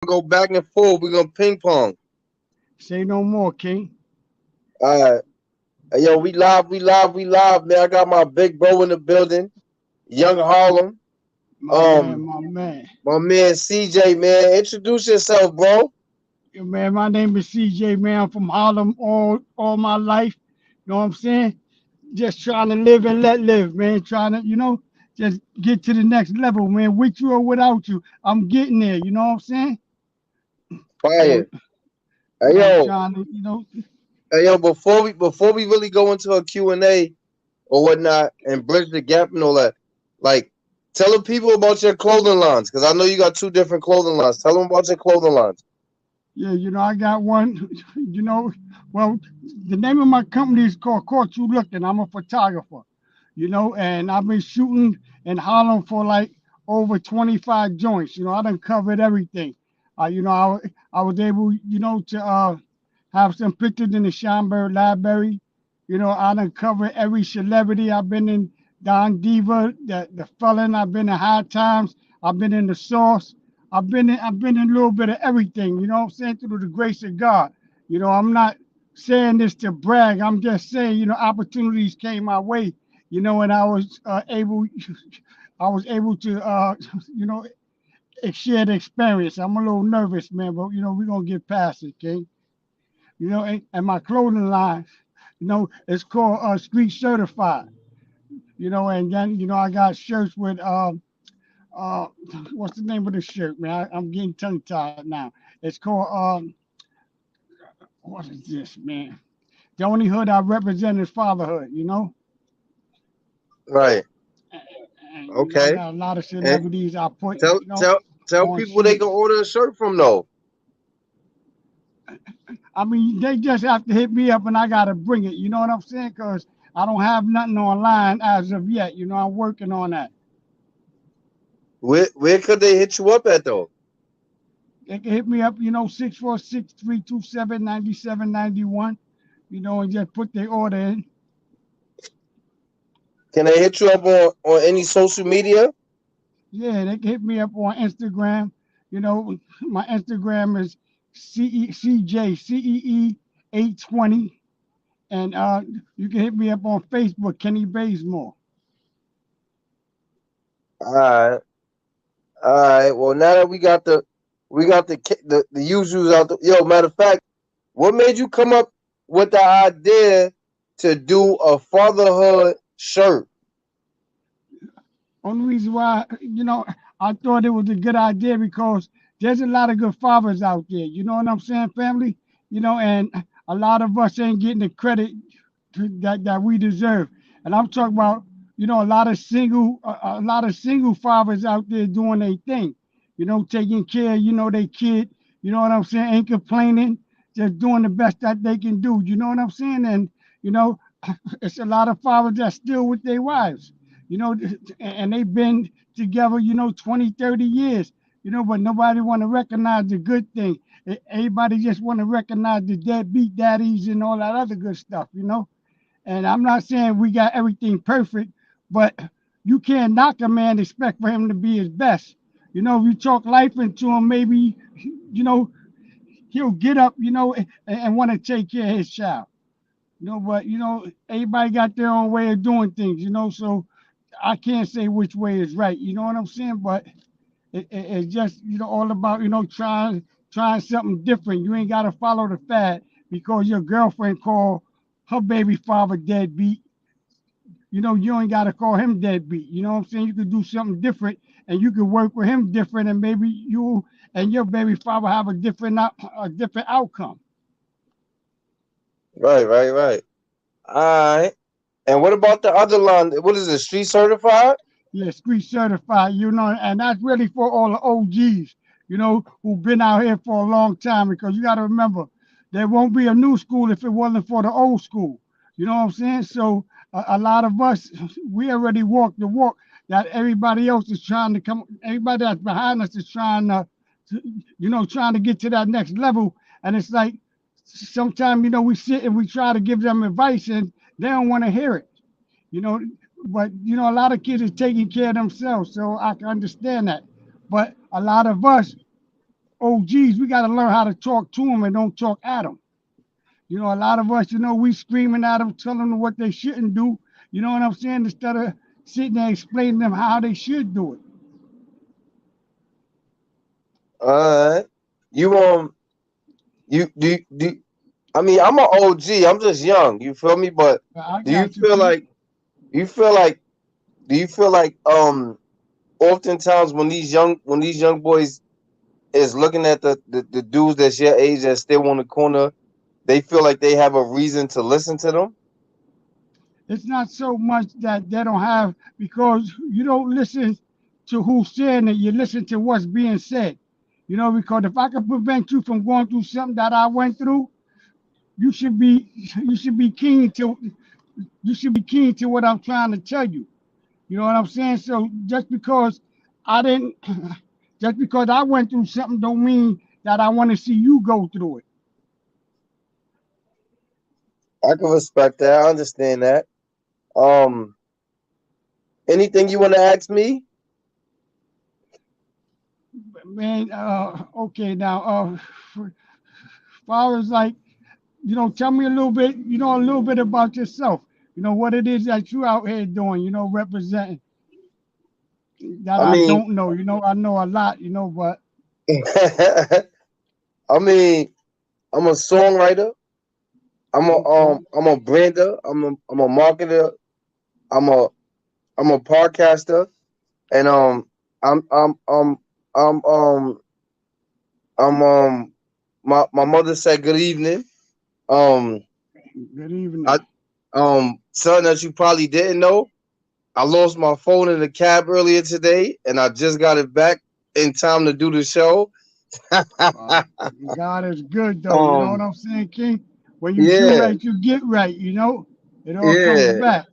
go back and forth. We're gonna ping pong. Say no more, King. All right. Hey, yo, we live, man. I got my big bro in the building, Young Harlem. My man, Um, my man. my man CJ, man. Introduce yourself, bro. Yo, man, my name is CeeJay, man. I'm from Harlem all my life. You know what I'm saying? Just trying to live and let live, man. Trying to, just get to the next level, man. With you or without you, I'm getting there. You know what I'm saying? So, Fire. Hey I'm yo, trying to, hey yo. Before we really go into a Q&A or whatnot and bridge the gap and all that, like, tell the people about your clothing lines because I know you got two different clothing lines. Tell them about your clothing lines. yeah, I got one. You know, well, the name of my company is called Caught You Looking. I'm a photographer. And I've been shooting in Harlem for like over 25 joints. I done covered everything. I was able, to have some pictures in the Schomburg Library. I done covered every celebrity. I've been in Don Diva, the Felon. I've been in High Times. I've been in the Source. I've been in a little bit of everything. You know what I'm saying? Through the grace of God. I'm not saying this to brag. I'm just saying, opportunities came my way, and I was able to, you know, share the experience. I'm a little nervous, man, but we're gonna get past it, okay? And my clothing line, it's called Street Certified. And then I got shirts with uh, what's the name of the shirt, man? I'm getting tongue tied now. It's called what is this, man? The only hood I represent is fatherhood. Right. And I Okay. got a lot of And celebrities I put, tell tell tell on people they can shirts. order a shirt from though. I mean, they just have to hit me up and I gotta bring it. You know what I'm saying? Cause I don't have nothing online as of yet. I'm working on that. Where could they hit you up at though? They can hit me up, 646-327-9791, and just put their order in. Can they hit you up on any social media? Yeah, they can hit me up on Instagram. My Instagram is CECJ CEE 820. And you can hit me up on Facebook, Kenny Bazemore. All right, all right. Well, now that we got the usuals out. Yo, matter of fact, what made you come up with the idea to do a fatherhood shirt? Only reason why, I thought it was a good idea because there's a lot of good fathers out there. You know what I'm saying, family? And a lot of us ain't getting the credit that we deserve. And I'm talking about, a lot of single fathers out there doing their thing. Taking care, their kid. You know what I'm saying? Ain't complaining, just doing the best that they can do. You know what I'm saying? And you know, it's a lot of fathers that still with their wives. You know, and they've been together, 20, 30 years. But nobody want to recognize the good thing. Everybody just want to recognize the deadbeat daddies and all that other good stuff. And I'm not saying we got everything perfect, but you can't knock a man, expect for him to be his best. If you talk life into him, maybe, you know, he'll get up, and want to take care of his child. But everybody got their own way of doing things. So I can't say which way is right. You know what I'm saying? But it's just all about trying something different. You ain't got to follow the fad because your girlfriend called her baby father deadbeat. You ain't got to call him deadbeat. You know what I'm saying? You could do something different, and you could work with him different, and maybe you and your baby father have a different outcome. Right, right, right. All right. And what about the other line? What is it? Street certified? Yeah, street certified. And that's really for all the OGs. Who've been out here for a long time. Because you got to remember, there won't be a new school if it wasn't for the old school. You know what I'm saying? So a lot of us, we already walked the walk that everybody else is trying to come. Everybody that's behind us is trying to get to that next level. And it's like sometimes, we sit and we try to give them advice and they don't want to hear it. you know. But a lot of kids are taking care of themselves, so I can understand that. But a lot of us, OGs, we got to learn how to talk to them and don't talk at them. A lot of us, we screaming at them, telling them what they shouldn't do. You know what I'm saying? Instead of sitting there explaining them how they should do it. All right. You do. I mean, I'm an OG. I'm just young. You feel me? But I do you got you, feel King. like? Do you feel like? Do you feel like? Oftentimes when these young boys is looking at the dudes that's your age that still on the corner, they feel like they have a reason to listen to them. It's not so much that they don't have, because you don't listen to who's saying it, you listen to what's being said. Because if I can prevent you from going through something that I went through, you should be you should be keen to what I'm trying to tell you. You know what I'm saying? So I didn't just because I went through something don't mean that I want to see you go through it. I can respect that. I understand that. Um, Anything you want to ask me? Man, okay, now, as far as like, tell me a little bit about yourself. What it is that you out here doing, representing, that I I mean, don't know. I know a lot, but I mean, I'm a songwriter. okay, I'm a brander. I'm a marketer. I'm a I'm a podcaster, and I'm I'm um I'm I'm my mother said good evening. Um, good evening. I something that you probably didn't know. I lost my phone in the cab earlier today, and I just got it back in time to do the show. Uh, God is good, though. You know what um, I'm saying, King? When you do yeah, right, you get right. It all comes yeah. back.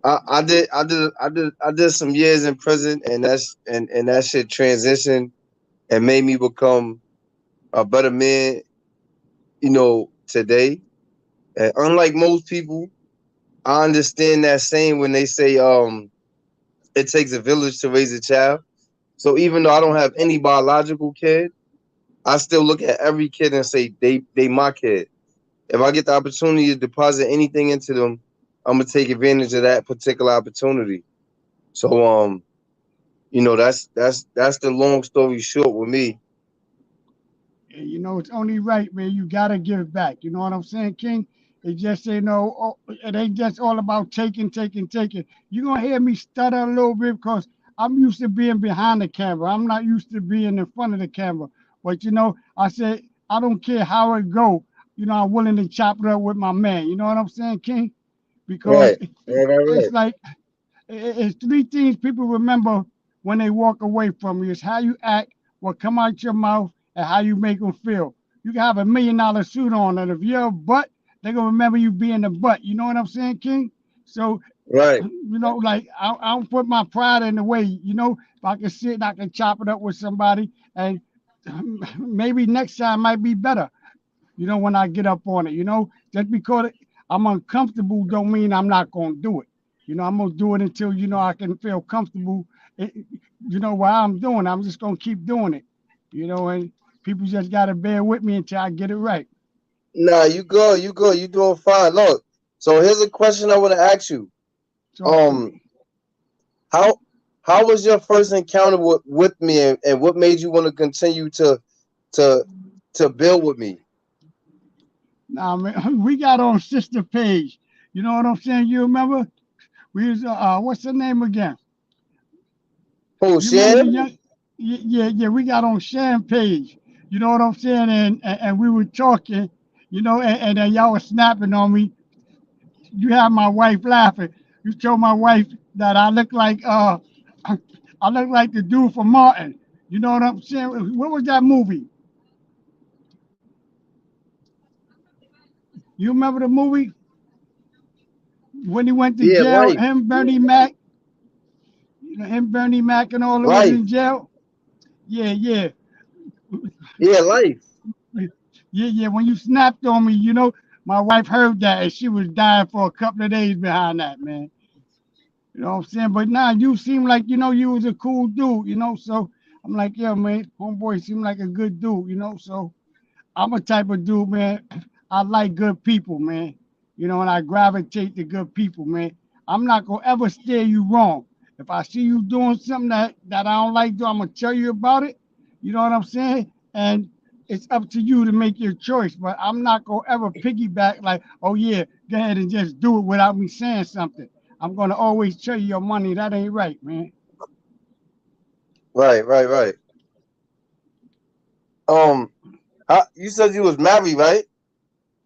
I did some years in prison, and and that shit transitioned and made me become a better man. Today, and unlike most people, I understand that saying when they say it takes a village to raise a child. So even though I don't have any biological kid, I still look at every kid and say they my kid. If I get the opportunity to deposit anything into them, I'm gonna take advantage of that particular opportunity. So that's the long story short with me. And it's only right, man. You gotta give back. You know what I'm saying, King? It just it ain't just all about taking, taking, taking. You're gonna hear me stutter a little bit because I'm used to being behind the camera. I'm not used to being in front of the camera. But I said I don't care how it go. I'm willing to chop it up with my man. You know what I'm saying, King? Because Right, right. it's like it's three things people remember when they walk away from you. It's how you act, what come out your mouth, and how you make them feel. You can have $1 million suit on, and if you're a butt, they're gonna remember you being a butt. You know what I'm saying, King? So, Right. like I don't put my pride in the way. If I can sit and I can chop it up with somebody, and maybe next time might be better. When I get up on it. Just because I'm uncomfortable don't mean I'm not gonna do it. I'm gonna do it until I can feel comfortable. eh, while I'm doing it. I'm just gonna keep doing it. And people just gotta bear with me until I get it right. Nah, you doing fine. Look, so here's a question I want to ask you. Talk to Um, me. how how was your first encounter with me, and what made you want to continue to to build with me? Now, man, we got on Sister Page. You know what I'm saying? You remember? We was what's her name again? Who, You remember the Shan? young? Yeah, yeah. We got on Shan Page. You know what I'm saying? And we were talking. And then y'all was snapping on me. You have my wife laughing. You told my wife that I look like I look like the dude from Martin. You know what I'm saying? What was that movie? You remember the movie when he went to Yeah, jail? life, Him, Bernie Mac, him, Bernie Mac, and all that was life. in jail. Yeah, yeah, Yeah, life. yeah, yeah. When you snapped on me, my wife heard that and she was dying for a couple of days behind that, man. You know what I'm saying? But now you seem like you was a cool dude. So I'm like, yo, man, homeboy seem like a good dude, you know. So I'm a type of dude, man. I like good people, man. You know, and I gravitate to good people, man. I'm not gonna ever steer you wrong. If I see you doing something that I don't like, I'm gonna tell you about it. You know what I'm saying? And it's up to you to make your choice. But I'm not gonna ever piggyback like, oh yeah, go ahead and just do it without me saying something. I'm gonna always tell you your money. That ain't right, man. Right, right, right. You said you was married, right?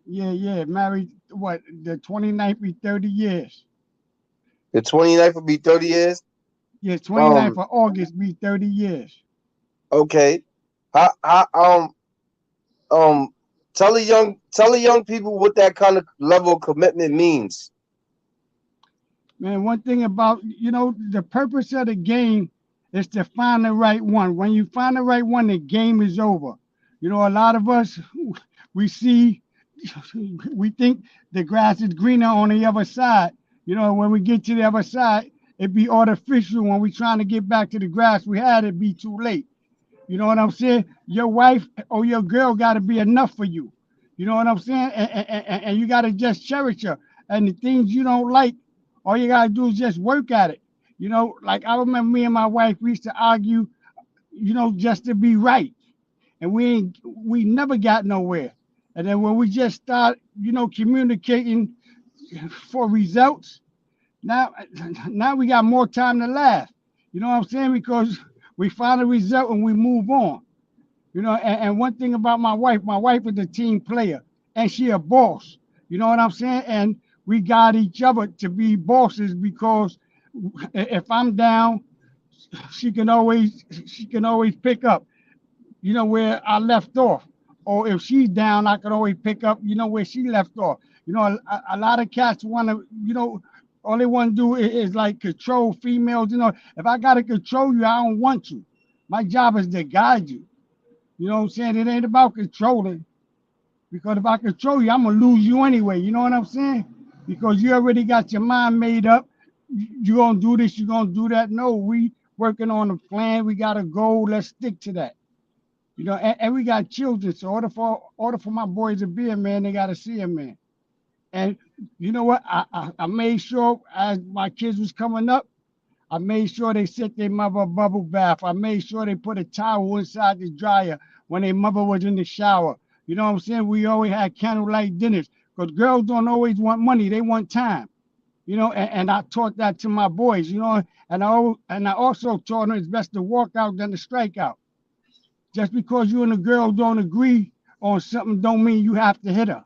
Yeah, yeah. Married what the 29th be 30 years. The 29th will be 30 years. Yeah, 29th Um, of August be 30 years. okay. How um tell the young people what that kind of level of commitment means. Man, one thing about, the purpose of the game is to find the right one. When you find the right one, the game is over. You know, a lot of us, we see, we think the grass is greener on the other side. You know, when we get to the other side, it be artificial. When we trying to get back to the grass we had, it be too late. You know what I'm saying? Your wife or your girl got to be enough for you. You know what I'm saying? And you got to just cherish her. And the things you don't like, all you got to do is just work at it. You know, like I remember me and my wife, we used to argue, just to be right. And we never got nowhere. And then when we just start, communicating for results, now, now we got more time to laugh. You know what I'm saying? Because we find a result and we move on. You know, and one thing about my wife is a team player and she a boss. You know what I'm saying? And we got each other to be bosses because if I'm down, she can always pick up, where I left off. Or if she's down, I can always pick up, where she left off. You know, a lot of cats want to, all they want to do is like control females. You know, if I got to control you, I don't want you. My job is to guide you. You know what I'm saying? It ain't about controlling because if I control you, I'm gonna lose you anyway. You know what I'm saying? Because you already got your mind made up. You're gonna do this, you're gonna do that. No, we working on a plan. We got a goal. Let's stick to that. You know, and we got children. So order for my boys to be a man, they gotta see a man. And you know what? I made sure as my kids was coming up, I made sure they set their mother a bubble bath. I made sure they put a towel inside the dryer when their mother was in the shower. You know what I'm saying? We always had candlelight dinners because girls don't always want money; they want time. You know, and I taught that to my boys. You know, and I also taught them it's best to walk out than to strike out. Just because you and the girl don't agree on something, don't mean you have to hit her.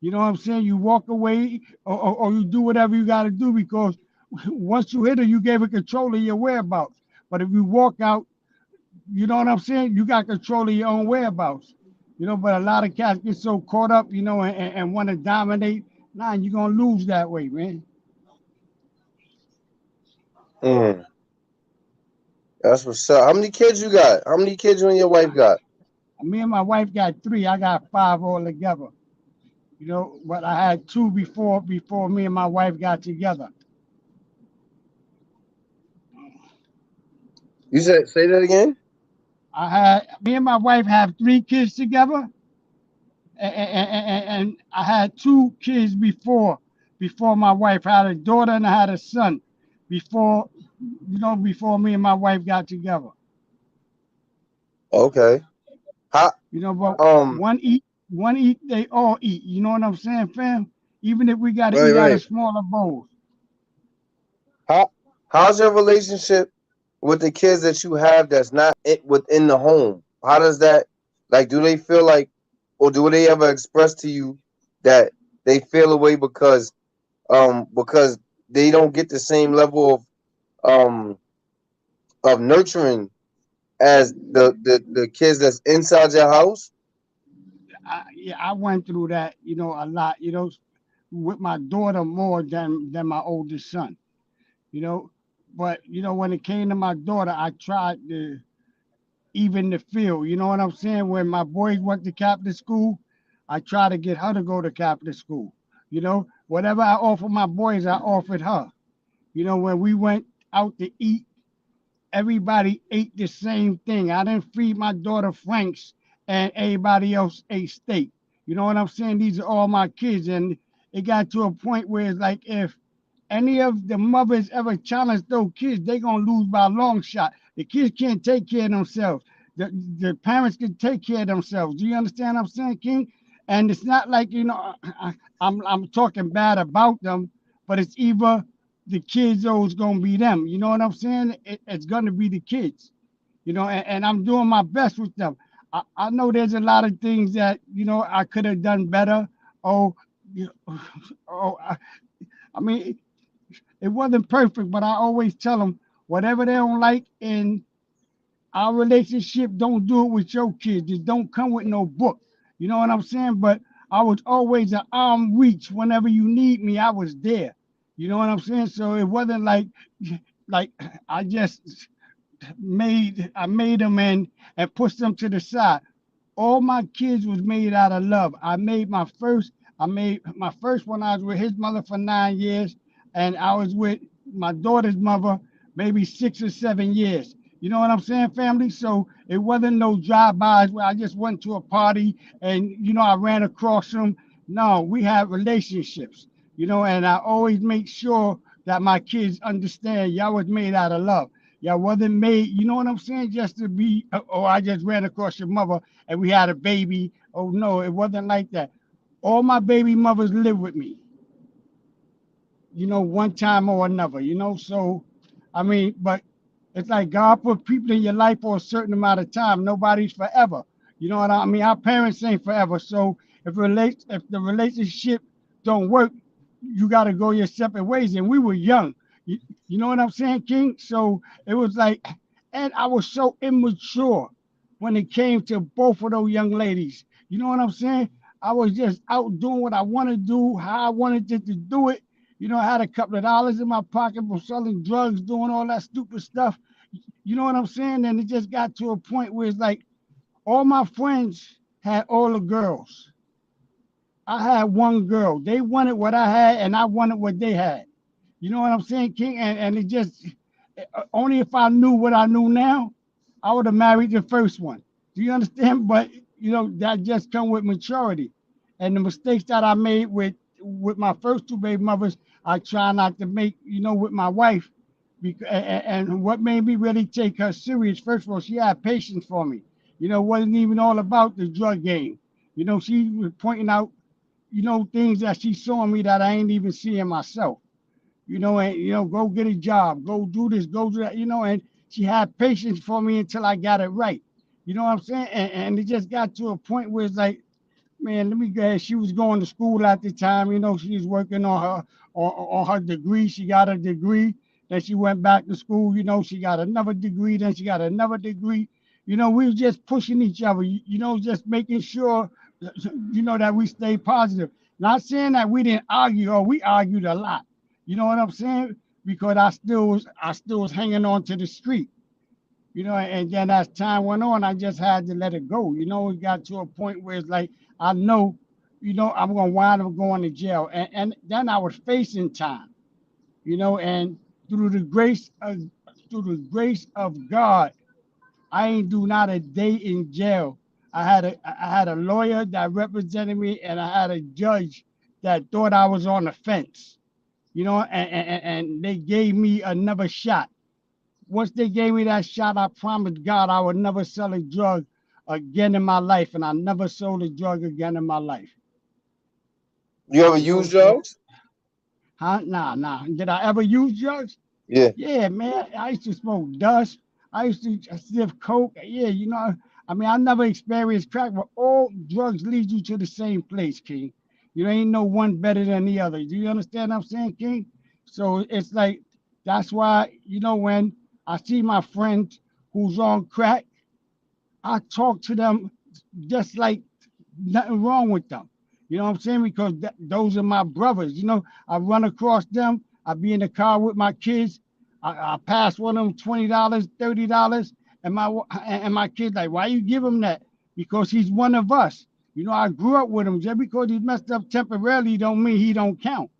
You know what I'm saying? You walk away or you do whatever you got to do because once you hit her, you gave her control of your whereabouts. But if you walk out, you know what I'm saying? You got control of your own whereabouts. You know, but a lot of cats get so caught up, and want to dominate. Nah, you're going to lose that way, man. Mm, that's what's up. How many kids you got? How many kids you and your wife got? Me and my wife got three. I got five all together. You know, but I had two before me and my wife got together. You said say that again? Me and my wife have three kids together, and I had two kids before my wife. I had a daughter and I had a son before before me and my wife got together. Okay. How You know, but um one eat, they all eat. You know what I'm saying, fam? Even if we got to right, eat out of right. smaller bowls. How how's your relationship with the kids that you have that's not within the home? How does that, like, do they feel like, or do they ever express to you that they feel away because they don't get the same level um of nurturing as the kids that's inside your house? Yeah, I went through that, a lot. With my daughter more than my oldest son. You know, but when it came to my daughter, I tried to even the field. You know what I'm saying? When my boys went to Catholic school, I tried to get her to go to Catholic school. You know, whatever I offered my boys, I offered her. You know, when we went out to eat, everybody ate the same thing. I didn't feed my daughter Franks and everybody else ate steak. You know what I'm saying? These are all my kids. And it got to a point where it's like if any of the mothers ever challenge those kids, they gonna lose by a long shot. The kids can't take care of themselves. The parents can take care of themselves. Do you understand what I'm saying, King? And it's not like I'm talking bad about them, but it's either the kids or it's gonna be them. You know what I'm saying? It's gonna be the kids. And I'm doing my best with them. I know there's a lot of things that I could have done better. Oh, oh, I mean, it wasn't perfect, but I always tell them whatever they don't like in our relationship, don't do it with your kids. Just don't come with no book. You know what I'm saying? But I was always an arm reach. Whenever you need me, I was there. You know what I'm saying? So it wasn't like I just made them and pushed them to the side. All my kids was made out of love. I made my first one. I was with his mother for 9 years, and I was with my daughter's mother maybe 6 or 7 years. You know what I'm saying, family? So it wasn't no drive-bys where I just went to a party and I ran across them. No, we had relationships. And I always make sure that my kids understand y'all was made out of love. Y'all wasn't made, you know what I'm saying, just to be, oh, I just ran across your mother and we had a baby. Oh, no, it wasn't like that. All my baby mothers live with me, one time or another, So, I mean, but it's like God put people in your life for a certain amount of time. Nobody's forever. You know what I mean? Our parents ain't forever. So if the relationship don't work, you got to go your separate ways. And we were young. You know what I'm saying, King? So it was like, and I was so immature when it came to both of those young ladies. You know what I'm saying? I was just out doing what I want to do, how I wanted to do it. I had a couple of dollars in my pocket from selling drugs, doing all that stupid stuff. You know what I'm saying? And it just got to a point where it's like all my friends had all the girls. I had one girl. They wanted what I had, and I wanted what they had. You know what I'm saying, King? And it just only if I knew what I knew now, I would have married the first one. Do you understand? But that just come with maturity, and the mistakes that I made with my first two baby mothers, I try not to make. With my wife, because and what made me really take her serious. First of all, she had patience for me. It wasn't even all about the drug game. She was pointing out things that she saw in me that I ain't even seeing myself. And go get a job, go do this, go do that, and she had patience for me until I got it right. You know what I'm saying? And it just got to a point where it's like, man, let me go ahead. She was going to school at the time, she was working on her degree. She got a degree, then she went back to school, she got another degree, then she got another degree. We was just pushing each other, just making sure that we stay positive. Not saying that we didn't argue or we argued a lot. You know what I'm saying? Because I still was hanging on to the street. And then as time went on, I just had to let it go. It got to a point where it's like I know, I'm gonna wind up going to jail. And then I was facing time, and through the grace of God, I ain't do not a day in jail. I had a lawyer that represented me, and I had a judge that thought I was on the fence. And they gave me another shot. Once they gave me that shot, I promised God I would never sell a drug again in my life, and I never sold a drug again in my life. You ever use So, drugs? huh? Nah. Did I ever use drugs? Yeah. Yeah, man. I used to smoke dust. I used to sniff coke. Yeah, I mean, I never experienced crack, but all drugs lead you to the same place, King. Ain't no one better than the other. Do you understand what I'm saying, King? So it's like, that's why, when I see my friend who's on crack, I talk to them just like nothing wrong with them. You know what I'm saying? Because those are my brothers. I run across them. I be in the car with my kids. I pass one of them $20, $30, and my kids like, why you give him that? Because he's one of us. I grew up with him. Just because he messed up temporarily don't mean he don't count.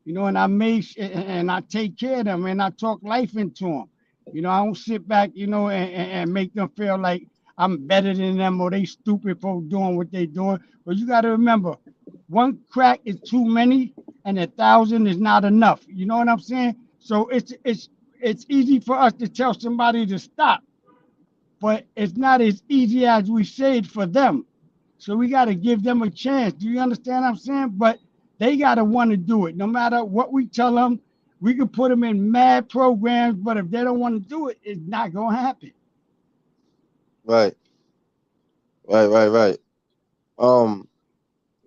And I take care of them and I talk life into them. I don't sit back, and make them feel like I'm better than them or they stupid for doing what they doing. But you got to remember, one crack is too many, and 1,000 is not enough. You know what I'm saying? So it's easy for us to tell somebody to stop, but it's not as easy as we say it for them. So we got to give them a chance. Do you understand what I'm saying? But they got to want to do it. No matter what we tell them, we can put them in mad programs, but if they don't want to do it, it's not going to happen. Right, right. Um,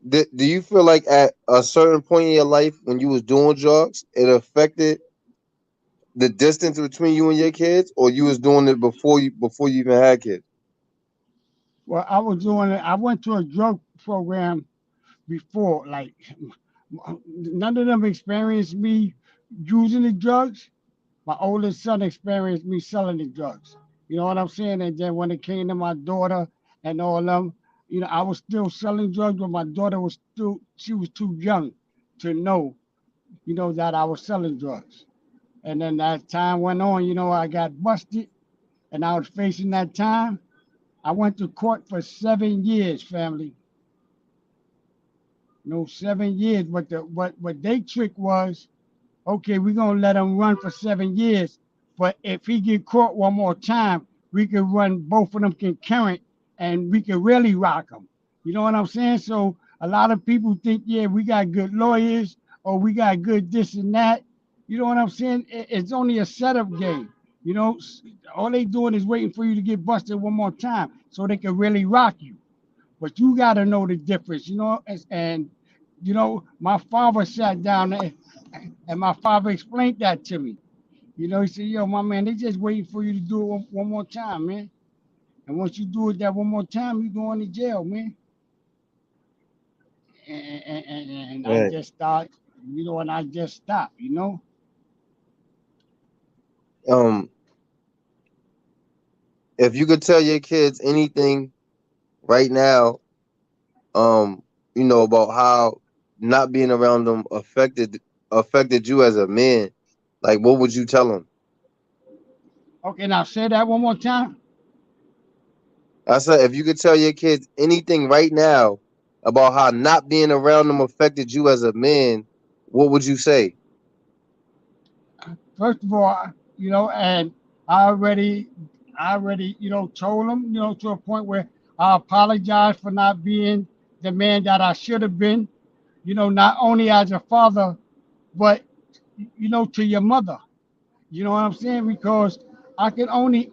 do you feel like at a certain point in your life when you was doing drugs, it affected the distance between you and your kids, or you was doing it before you even had kids? Well, I was doing it. I went to a drug program before. Like, none of them experienced me using the drugs. My oldest son experienced me selling the drugs. You know what I'm saying? And then when it came to my daughter and all of them, I was still selling drugs, but my daughter she was too young to know, that I was selling drugs. And then as time went on, I got busted and I was facing that time. I went to court for 7 years, family. 7 years. But what they trick was, okay, we're gonna let him run for 7 years, but if he get caught one more time, we could run both of them concurrent, and we could really rock him. You know what I'm saying? So a lot of people think, yeah, we got good lawyers or we got good this and that. You know what I'm saying? It's only a setup game. You know, all they doing is waiting for you to get busted one more time so they can really rock you. But you got to know the difference, and my father sat down and my father explained that to me. He said, yo, my man, they just waiting for you to do it one more time, man. And once you do it that one more time, you going to jail, man. And I Right. just start, and I just stopped. Um, if you could tell your kids anything right now, um, about how not being around them affected you as a man, like what would you tell them? Okay, now say that one more time. I said, if you could tell your kids anything right now about how not being around them affected you as a man, what would you say? First of all, and I already, told them, to a point where I apologize for not being the man that I should have been, not only as a father, but, to your mother. You know what I'm saying? Because I can only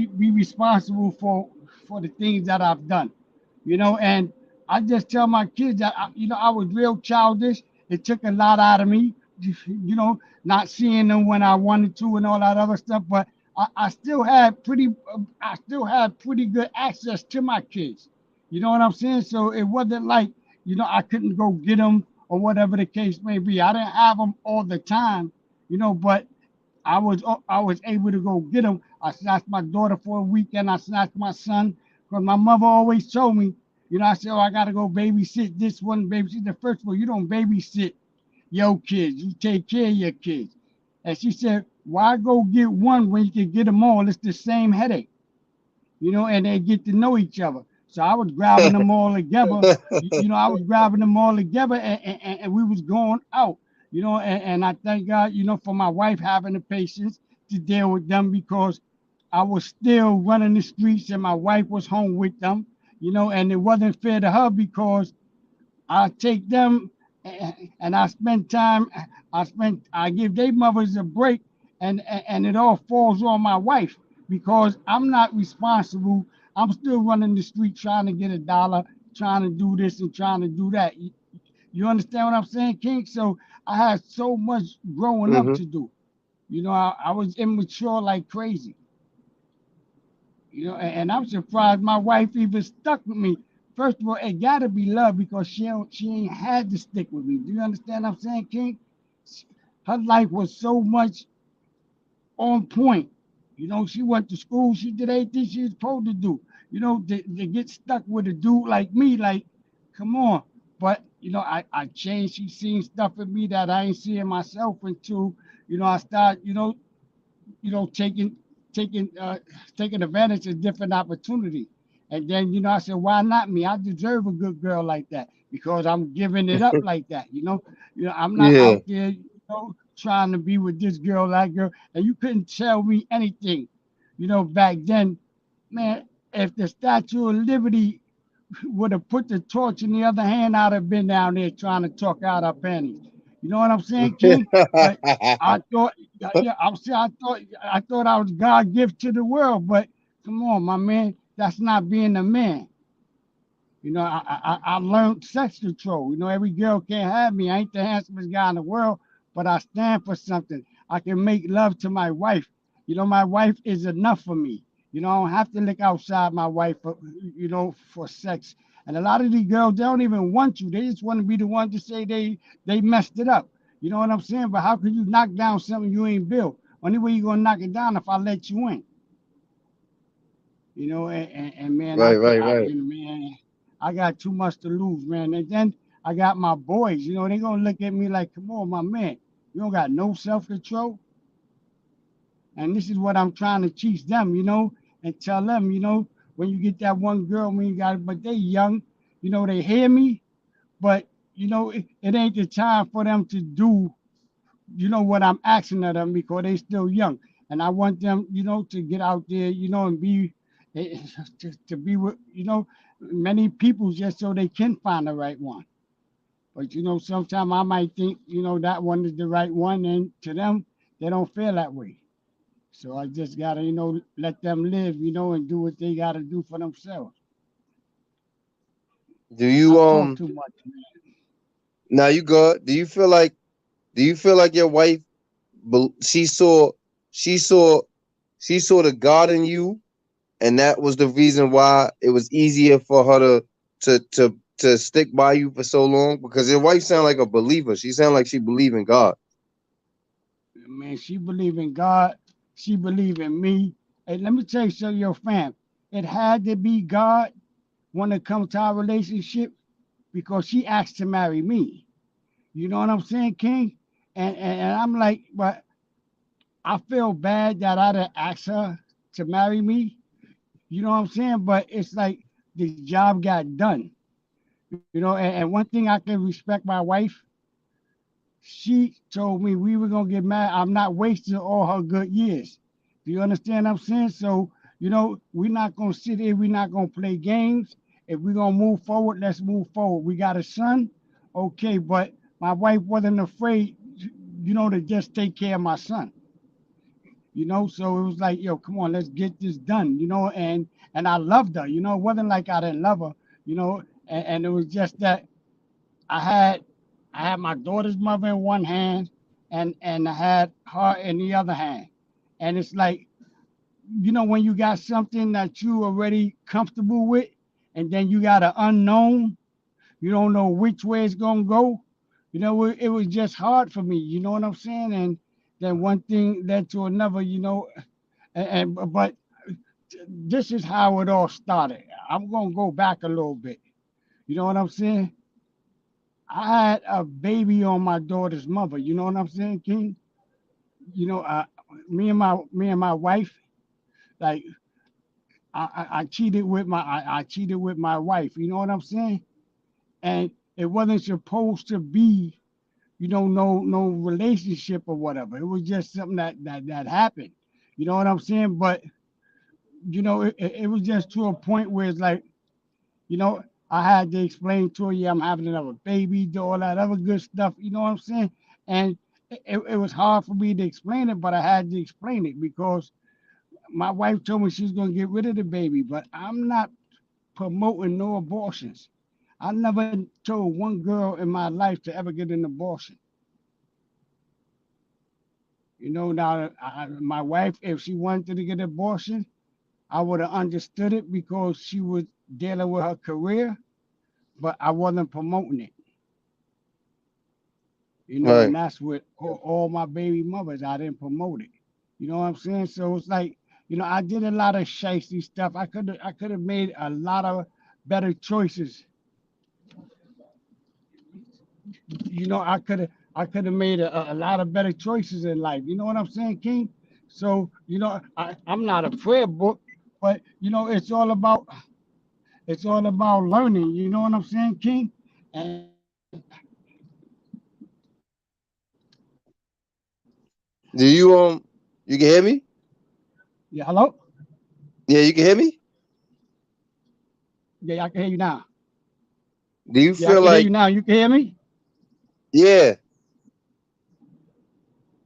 be responsible for the things that I've done. And I just tell my kids that I was real childish. It took a lot out of me, not seeing them when I wanted to and all that other stuff. But I still had pretty good access to my kids. You know what I'm saying? So it wasn't like I couldn't go get them or whatever the case may be. I didn't have them all the time, but I was able to go get them. I snatched my daughter for a weekend. I snatched my son because my mother always told me, I said, oh, I got to go babysit this one, babysit the first one. You don't babysit your kids. You take care of your kids. And she said, why go get one when you can get them all? It's the same headache, and they get to know each other. So I was grabbing them all together. I was grabbing them all together, and we was going out. And I thank God, for my wife having the patience to deal with them because I was still running the streets and my wife was home with them. And it wasn't fair to her because I take them and I spend time. I give their mothers a break, and it all falls on my wife because I'm not responsible. I'm still running the street trying to get a dollar, trying to do this and trying to do that. You understand what I'm saying, King? So I had so much growing up Hmm. to do. I was immature like crazy. And I'm surprised my wife even stuck with me. First of all, it gotta be love because she ain't had to stick with me. Do you understand what I'm saying, King? Her life was so much on point. She went to school, she did everything she was supposed to do. To get stuck with a dude like me, like, come on. But I changed. She seen stuff in me that I ain't seeing myself until, I start, taking taking uh, taking advantage of different opportunity. And then, I said, why not me? I deserve a good girl like that because I'm giving it up like that. I'm not Yeah. out there, trying to be with this girl, that girl. And you couldn't tell me anything, back then, man. If the Statue of Liberty would have put the torch in the other hand, I'd have been down there trying to talk out her panties. You know what I'm saying, King? But I thought, yeah, I'm saying I thought I was God gift to the world. But come on, my man, that's not being a man. I learned sex control. Every girl can't have me. I ain't the handsomest guy in the world, but I stand for something. I can make love to my wife. My wife is enough for me. I don't have to look outside my wife for sex. And a lot of these girls, they don't even want you. They just want to be the one to say they messed it up. You know what I'm saying? But how could you knock down something you ain't built? Only way you gonna knock it down if I let you in. And man, Right, right, right. man, I got too much to lose, man. And then I got my boys, they gonna look at me like, come on, my man, you don't got no self control. And this is what I'm trying to teach them, and tell them, when you get that one girl, when you got it, but they young, they hear me, but it ain't the time for them to do what I'm asking of them because they still young. And I want them, to get out there, and be to be with, many people just so they can find the right one. But sometimes I might think, that one is the right one, and to them, they don't feel that way. So I just gotta, let them live, and do what they gotta do for themselves. Do I you talk too much, man. now you good? Do you feel like your wife she saw the God in you, and that was the reason why it was easier for her to stick by you for so long? Because your wife sound like a believer. She sound like she believe in God. Man, she believe in God. She believe in me. Hey, let me tell you, so your fam, it had to be God when it comes to our relationship because she asked to marry me. You know what I'm saying, King? And I'm like, but I feel bad that I didn't ask her to marry me. You know what I'm saying? But it's like the job got done. And one thing I can respect my wife, she told me we were gonna get married. I'm not wasting all her good years. Do you understand what I'm saying? So, we're not gonna sit here, we're not gonna play games. If we're gonna move forward, let's move forward. We got a son, okay, but my wife wasn't afraid, to just take care of my son. So it was like, yo, come on, let's get this done, and I loved her, it wasn't like I didn't love her, and it was just that I had I had my daughter's mother in one hand and I had her in the other hand. And it's like, when you got something that you already comfortable with and then you got an unknown, you don't know which way it's gonna go. It was just hard for me, you know what I'm saying? And then one thing led to another, but this is how it all started. I'm gonna go back a little bit. You know what I'm saying? I had a baby on my daughter's mother. You know what I'm saying, King? You know, uh, me and my wife, like I cheated with I cheated with my wife. You know what I'm saying? And it wasn't supposed to be, no relationship or whatever. It was just something that happened. You know what I'm saying? But it was just to a point where it's like, you know, I had to explain to her, yeah, I'm having another baby, do all that other good stuff. You know what I'm saying? And it was hard for me to explain it, but I had to explain it because my wife told me she's going to get rid of the baby, but I'm not promoting no abortions. I never told one girl in my life to ever get an abortion. Now my wife, if she wanted to get an abortion, I would have understood it because she was dealing with her career, but I wasn't promoting it. And Right. that's with all my baby mothers. I didn't promote it. You know what I'm saying? So it's like, I did a lot of shifty stuff. I could have made a lot of better choices. I could have made a lot of better choices in life. You know what I'm saying, King? So, I'm not a prayer book, but it's all about learning. You know what I'm saying, King? And Do you can hear me? yeah, hello? Yeah, you can hear me? Yeah, I can hear you now. Do you Yeah, I feel can hear you like now. You can hear me? yeah,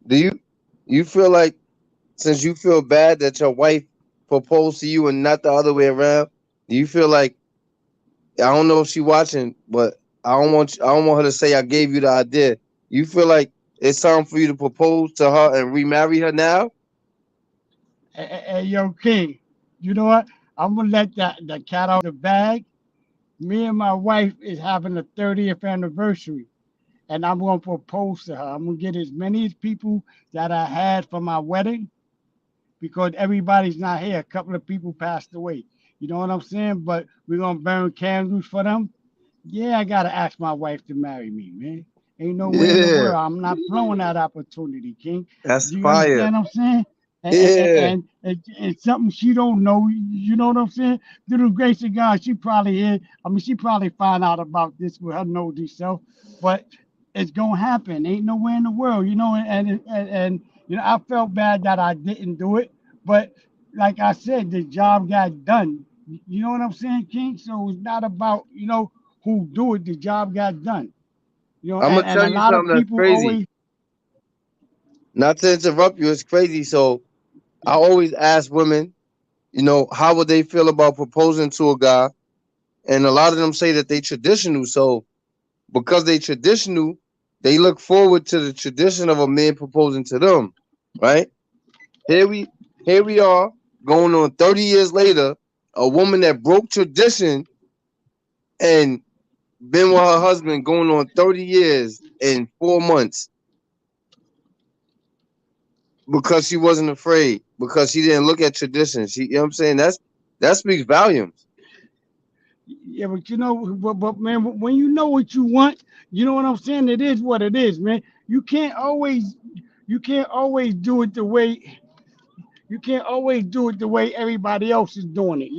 do you feel like since you feel bad that your wife proposed to you and not the other way around, do you feel like I don't know if she watching, but I don't want her to say I gave you the idea. You feel like it's time for you to propose to her and remarry her now? Hey, yo, King, you know what? I'm gonna let the cat out the bag. Me and my wife is having a 30th anniversary, and I'm gonna propose to her. I'm gonna get as many people that I had for my wedding because everybody's not here. A couple of people passed away. You know what I'm saying? But we're gonna burn candles for them. Yeah, I gotta ask my wife to marry me, man. Ain't no way in the Yeah, world. I'm not blowing that opportunity, King. that's Do you fire. understand what I'm saying? And, and, Yeah, and, and, and something she don't know, you know what I'm saying? Through the grace of God, she probably hear. I mean, she probably find out about this with her nosy self, but it's gonna happen. Ain't nowhere in the world, and I felt bad that I didn't do it, but like I said, the job got done. You know what I'm saying, King? So it's not about who do it. The job got done. I'm gonna And tell a you lot of something that's people crazy. always. Not to interrupt you, it's crazy. So I always ask women, how would they feel about proposing to a guy? And a lot of them say that they traditional. So because they traditional, they look forward to the tradition of a man proposing to them, right? Here we here we are going on 30 years later, a woman that broke tradition and been with her husband going on 30 years in 4 months because she wasn't afraid, because she didn't look at tradition. You know what I'm saying? That speaks volumes. Yeah, but but man, when you know what you want, you know what I'm saying. It is what it is, man. You can't always do it the way everybody else is doing it.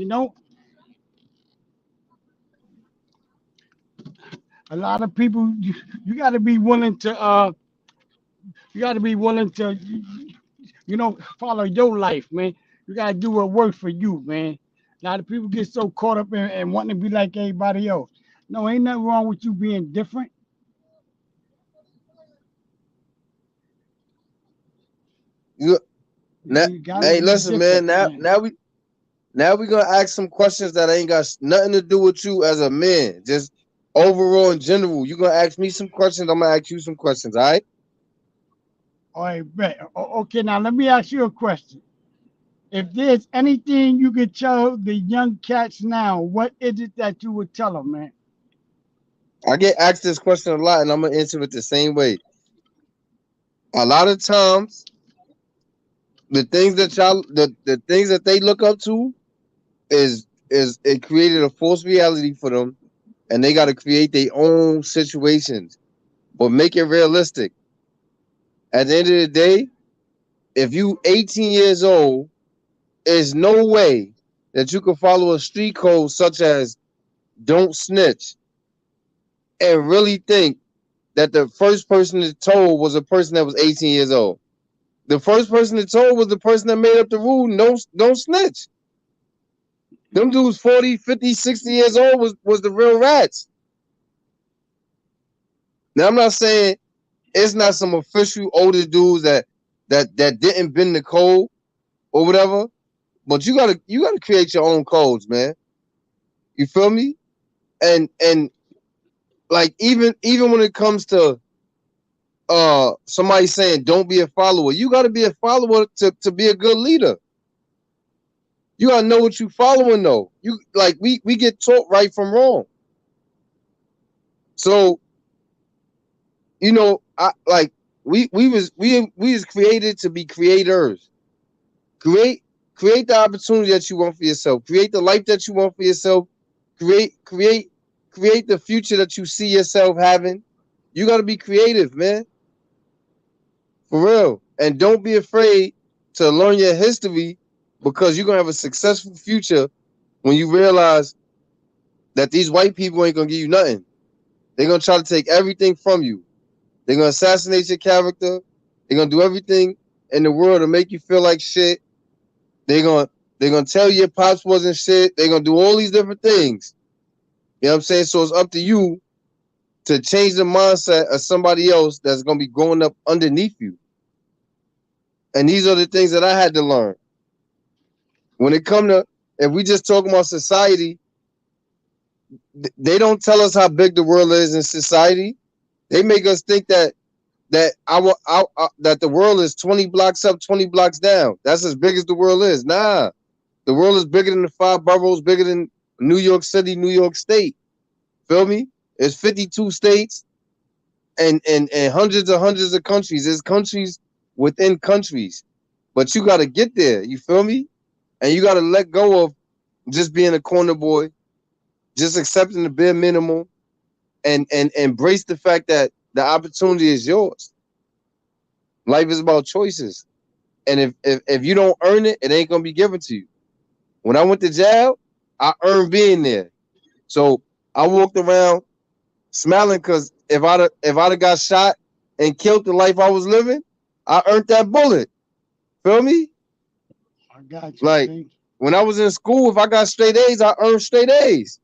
A lot of people, you got to be willing to follow your life, man. You gotta do what works for you, man. A lot of people get so caught up in wanting to be like everybody else. No, ain't nothing wrong with you being different. You now, You gotta hey, be listen, man. different, Now, man. now we gonna ask some questions that ain't got nothing to do with you as a man. Just overall in general. You gonna ask me some questions. I'm gonna ask you some questions. All right? All right, bet. Okay, now let me ask you a question. If there's anything you could tell the young cats now, what is it that you would tell them, man? I get asked this question a lot, and I'm gonna answer it the same way. A lot of times, the things that they look up to is it created a false reality for them, and they got to create their own situations, but make it realistic. At the end of the day, if you 18 years old, there's no way that you can follow a street code such as don't snitch and really think that the first person that told was a person that was 18 years old. The first person that told was the person that made up the rule, no, don't snitch. Them dudes 40, 50, 60 years old was the real rats. Now I'm not saying it's not some official older dudes that didn't bend the code or whatever, but you gotta create your own codes, man. You feel me? And like even when it comes to somebody saying don't be a follower, you gotta be a follower to be a good leader. You gotta know what you following though. You like we get taught right from wrong. So I like we was created to be creators. Create create the opportunity that you want for yourself. Create the life that you want for yourself. Create create create the future that you see yourself having. You got to be creative, man, for real. And don't be afraid to learn your history, because you're gonna have a successful future when you realize that these white people ain't gonna give you nothing. They're gonna try to take everything from you. They're gonna assassinate your character. They're gonna do everything in the world to make you feel like shit. They're gonna they're gonna tell you your pops wasn't shit. They're gonna do all these different things. You know what I'm saying? So it's up to you to change the mindset of somebody else that's gonna be growing up underneath you. And these are the things that I had to learn. When it come to, if we just talk about society, they don't tell us how big the world is in society. They make us think that the world is 20 blocks up, 20 blocks down. That's as big as the world is. Nah, the world is bigger than the 5 boroughs, bigger than New York City, New York State. Feel me? It's 52 states and hundreds of countries. There's countries within countries. But you gotta get there. You feel me? And you gotta let go of just being a corner boy, just accepting the bare minimum, and embrace the fact that the opportunity is yours. Life is about choices. And if you don't earn it, it ain't gonna be given to you. When I went to jail, I earned being there. So I walked around smiling, because if I'd have got shot and killed the life I was living, I earned that bullet. Feel me? I got you. Like See, when I was in school, if I got straight A's, I earned straight A's.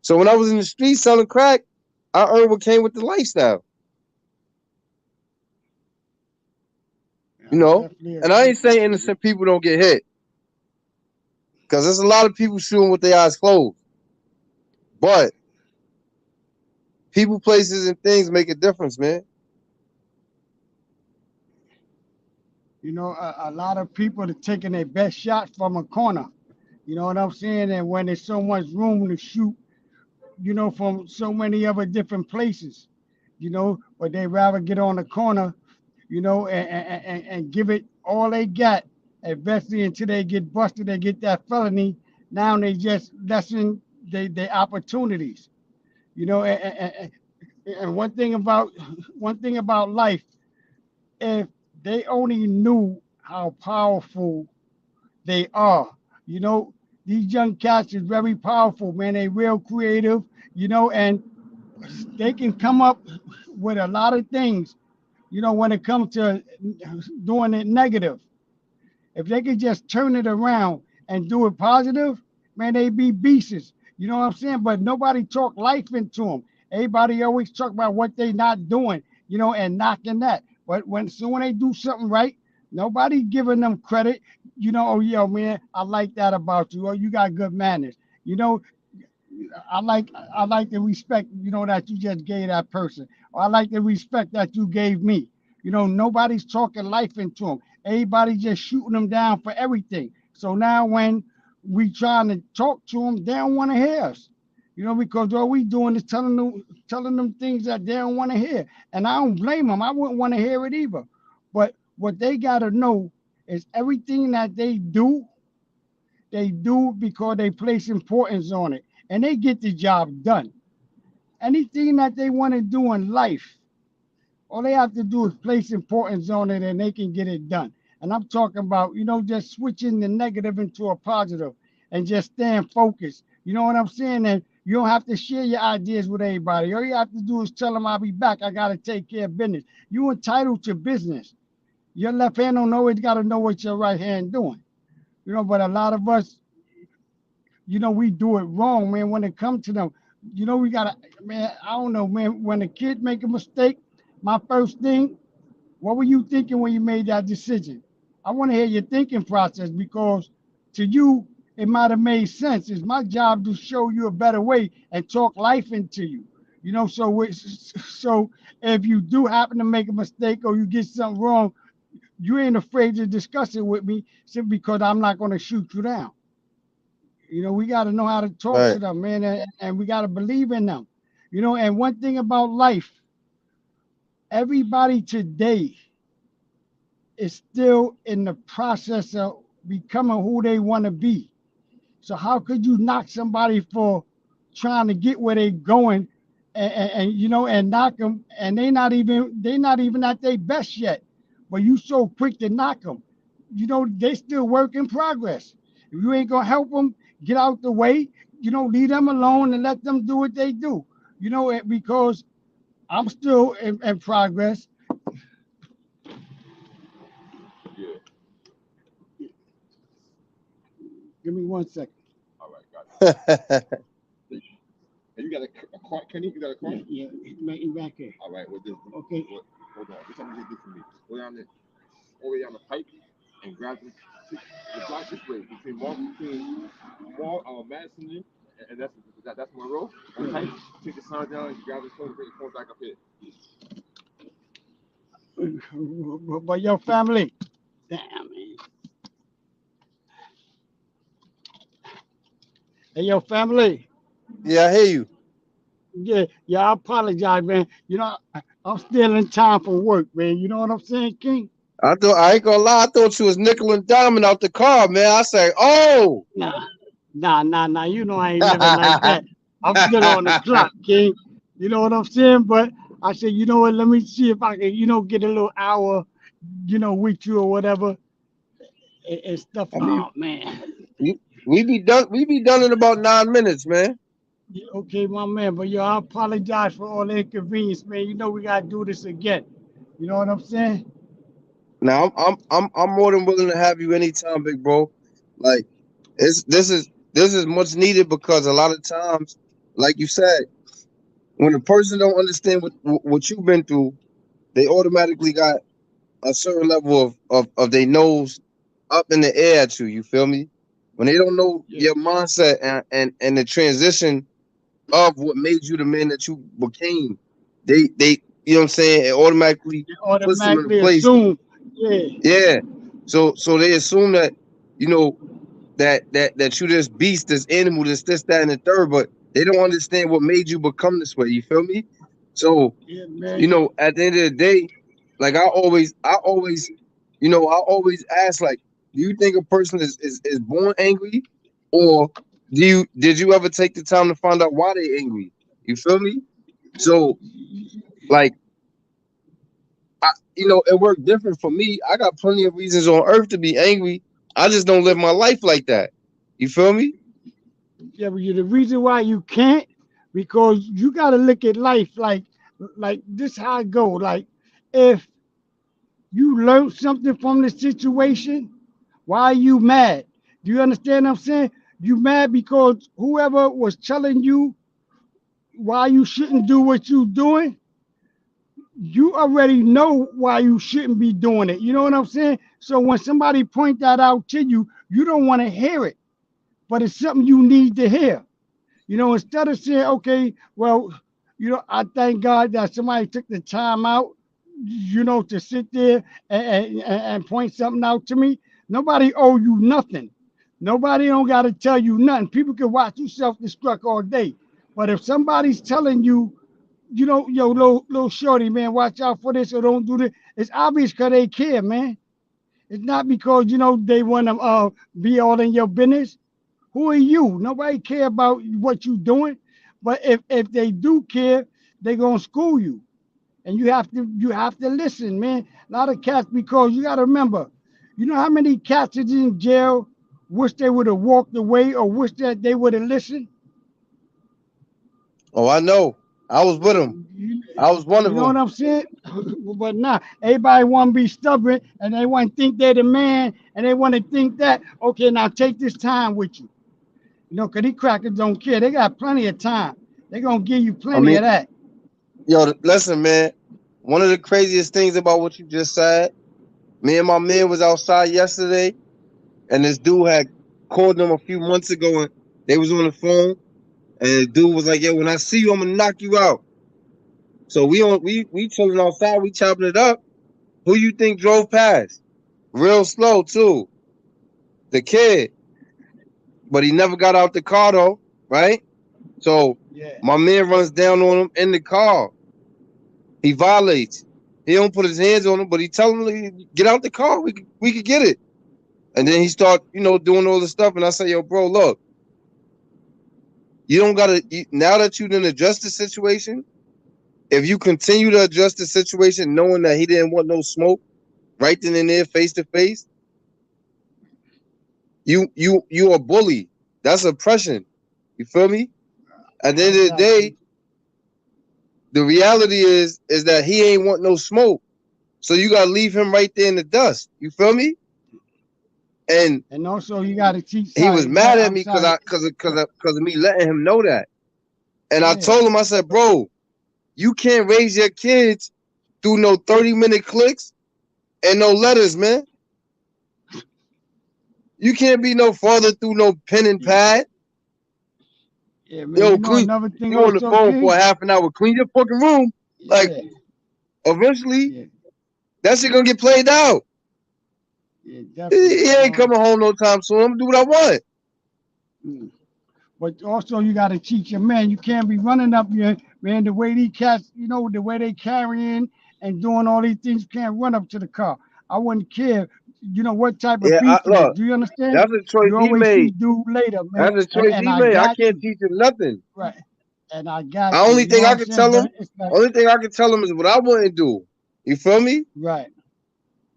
So when I was in the street selling crack, I earned what came with the lifestyle. You I know? definitely And I agree. ain't saying innocent people don't get hit, because there's a lot of people shooting with their eyes closed. But people, places, and things make a difference, man. You know, a lot of people are taking their best shot from a corner. You know what I'm saying? And when there's so much room to shoot, you know, from so many other different places, you know, but they rather get on the corner, you know, and give it all they got, eventually until they get busted, they get that felony. Now they just lessen their opportunities, you know. And one thing about life, if they only knew how powerful they are. You know, these young cats is very powerful, man. They real creative, you know, and they can come up with a lot of things, you know, when it comes to doing it negative. If they could just turn it around and do it positive, man, they be beasts. You know what I'm saying? But nobody talk life into them. Everybody always talk about what they not doing, you know, and knocking that. But when they do something right, nobody giving them credit. You know, oh yeah, man, I like that about you. Oh, you got good manners. You know, I like the respect, you know, that you just gave that person. Or I like the respect that you gave me. You know, nobody's talking life into them. Everybody just shooting them down for everything. So now when we trying to talk to them, they don't want to hear us. You know, because all we doing is telling them things that they don't want to hear. And I don't blame them. I wouldn't want to hear it either. But what they got to know is everything that they do because they place importance on it, and they get the job done. Anything that they want to do in life, all they have to do is place importance on it, and they can get it done. And I'm talking about, you know, just switching the negative into a positive and just staying focused. You know what I'm saying? And you don't have to share your ideas with everybody. All you have to do is tell them I'll be back. I got to take care of business. You entitled to business. Your left hand don't always got to know what your right hand doing. You know, but a lot of us, you know, we do it wrong, man. When it comes to them, you know, we gotta, man. I don't know, man. When a kid make a mistake, my first thing, what were you thinking when you made that decision? I want to hear your thinking process, because to you, it might have made sense. It's my job to show you a better way and talk life into you. You know, so if you do happen to make a mistake or you get something wrong, you ain't afraid to discuss it with me simply because I'm not going to shoot you down. You know, we got to know how to talk to Right. them, man, and we got to believe in them. You know, and one thing about life, everybody today is still in the process of becoming who they want to be. So how could you knock somebody for trying to get where they going, and you know, and knock them, and they not even at their best yet, but you so quick to knock them. they still work in progress. If you ain't gonna help them get out the way, leave them alone and let them do what they do. Because I'm still in progress. Yeah. Give me 1 second. All right, got it. And you got a card, Kenny? You got a card? Yeah, he's back here. All right, well, this. Okay. Hold on. This something you do for me. Go down there, all the way down the pipe, and grab the block this way between Madison and that's Monroe. That pipe. Take the sign down and you grab the phone and bring the phone back up here. But your family, damn man. Hey, your family. Yeah, I hear you. Yeah, I apologize, man. I'm still in time for work, man. You know what I'm saying, King? I ain't gonna lie, I thought you was nickel and diming out the car, man. I say, oh. Nah. You know I ain't living like that. I'm still on the clock, King. You know what I'm saying? But I said, you know what? Let me see if I can, get a little hour, with you or whatever, and stuff. I mean, Oh man. we be done. We be done in about 9 minutes, man. Yeah, okay, my man. But I apologize for all the inconvenience, man. We gotta do this again. You know what I'm saying? Now I'm more than willing to have you anytime, big bro. Like this is much needed because a lot of times, like you said, when a person don't understand what you've been through, they automatically got a certain level of their nose up in the air at you. You feel me? When they don't know Yeah. your mindset and the transition of what made you the man that you became, they you know what I'm saying, it automatically They puts them in a automatically place. assume. Yeah. Yeah. So they assume that, you know, that you this beast, this animal, this, that, and the third, but they don't understand what made you become this way. You feel me? So, Yeah, man. at the end of the day, like I always ask, like, do you think a person is born angry, or did you ever take the time to find out why they angry? You feel me? So, like, it worked different for me. I got plenty of reasons on earth to be angry. I just don't live my life like that. You feel me? Yeah, but the reason why you can't, because you got to look at life like this. How it go? Like, if you learn something from the situation, why are you mad? Do you understand what I'm saying? You mad because whoever was telling you why you shouldn't do what you doing, you already know why you shouldn't be doing it. You know what I'm saying? So when somebody point that out to you, you don't want to hear it, but it's something you need to hear. Instead of saying, okay, well, I thank God that somebody took the time out, to sit there and point something out to me. Nobody owe you nothing. Nobody don't got to tell you nothing. People can watch you self-destruct all day. But if somebody's telling you, yo, little shorty, man, watch out for this or don't do this, it's obvious because they care, man. It's not because, they want to be all in your business. Who are you? Nobody care about what you doing. But if they do care, they gonna school you. And you have to listen, man. A lot of cats, because you gotta remember, you know how many cats is in jail wish they would have walked away or wish that they would have listened? Oh, I know. I was with him. You, I was one you of know what them. I'm saying? But nah, everybody wanna be stubborn and they wanna think they're the man and they wanna think that, okay, now take this time with you. Because these crackers don't care. They got plenty of time. They're going to give you I plenty mean, of that. yo, listen, man. One of the craziest things about what you just said, me and my man was outside yesterday, and this dude had called them a few months ago, and they was on the phone, and the dude was like, "Yo, when I see you, I'm gonna knock you out." So we chilling outside, we chopping it up. Who you think drove past? Real slow too. The kid, but he never got out the car though, right? So Yeah. my man runs down on him in the car. He violates. He don't put his hands on him, but he tell him, like, get out the car. We could get it. And then he start, doing all the stuff. And I say, yo, bro, look, you don't gotta. Now that you didn't adjust the situation, if you continue to adjust the situation, knowing that he didn't want no smoke right then and there, face to face, you a bully. That's oppression. You feel me? At the I end of the got day, you. the reality is that he ain't want no smoke. So you gotta leave him right there in the dust. You feel me? And And also, you got to teach. he was Sorry, mad at I'm me sorry. because of me letting him know that. And I Yeah, told him, I said, bro, you can't raise your kids through no 30-minute clicks and no letters, man. You can't be no father through no pen and yeah, pad. yeah, man. Yo, You know clean. another thing You on the also, phone for King? a half an hour. Clean your fucking room. Like, Yeah, eventually, yeah, that shit gonna get played out. yeah, He definitely. You ain't know. coming home no time soon. I'm gonna do what I want. Mm. But also, you got to teach your man. You can't be running up here, man. The way these cats, the way they carrying and doing all these things, you can't run up to the car. I wouldn't care, what type of Yeah, beef it is. look, Do you understand? that's a choice You he always see made. dude later, man. That's a And choice and he I made. I got can't you, teach him nothing. right? And I The got you. only You know thing what I I'm can saying? tell him, But it's like, only thing I can tell him is what I wouldn't do. You feel me? right?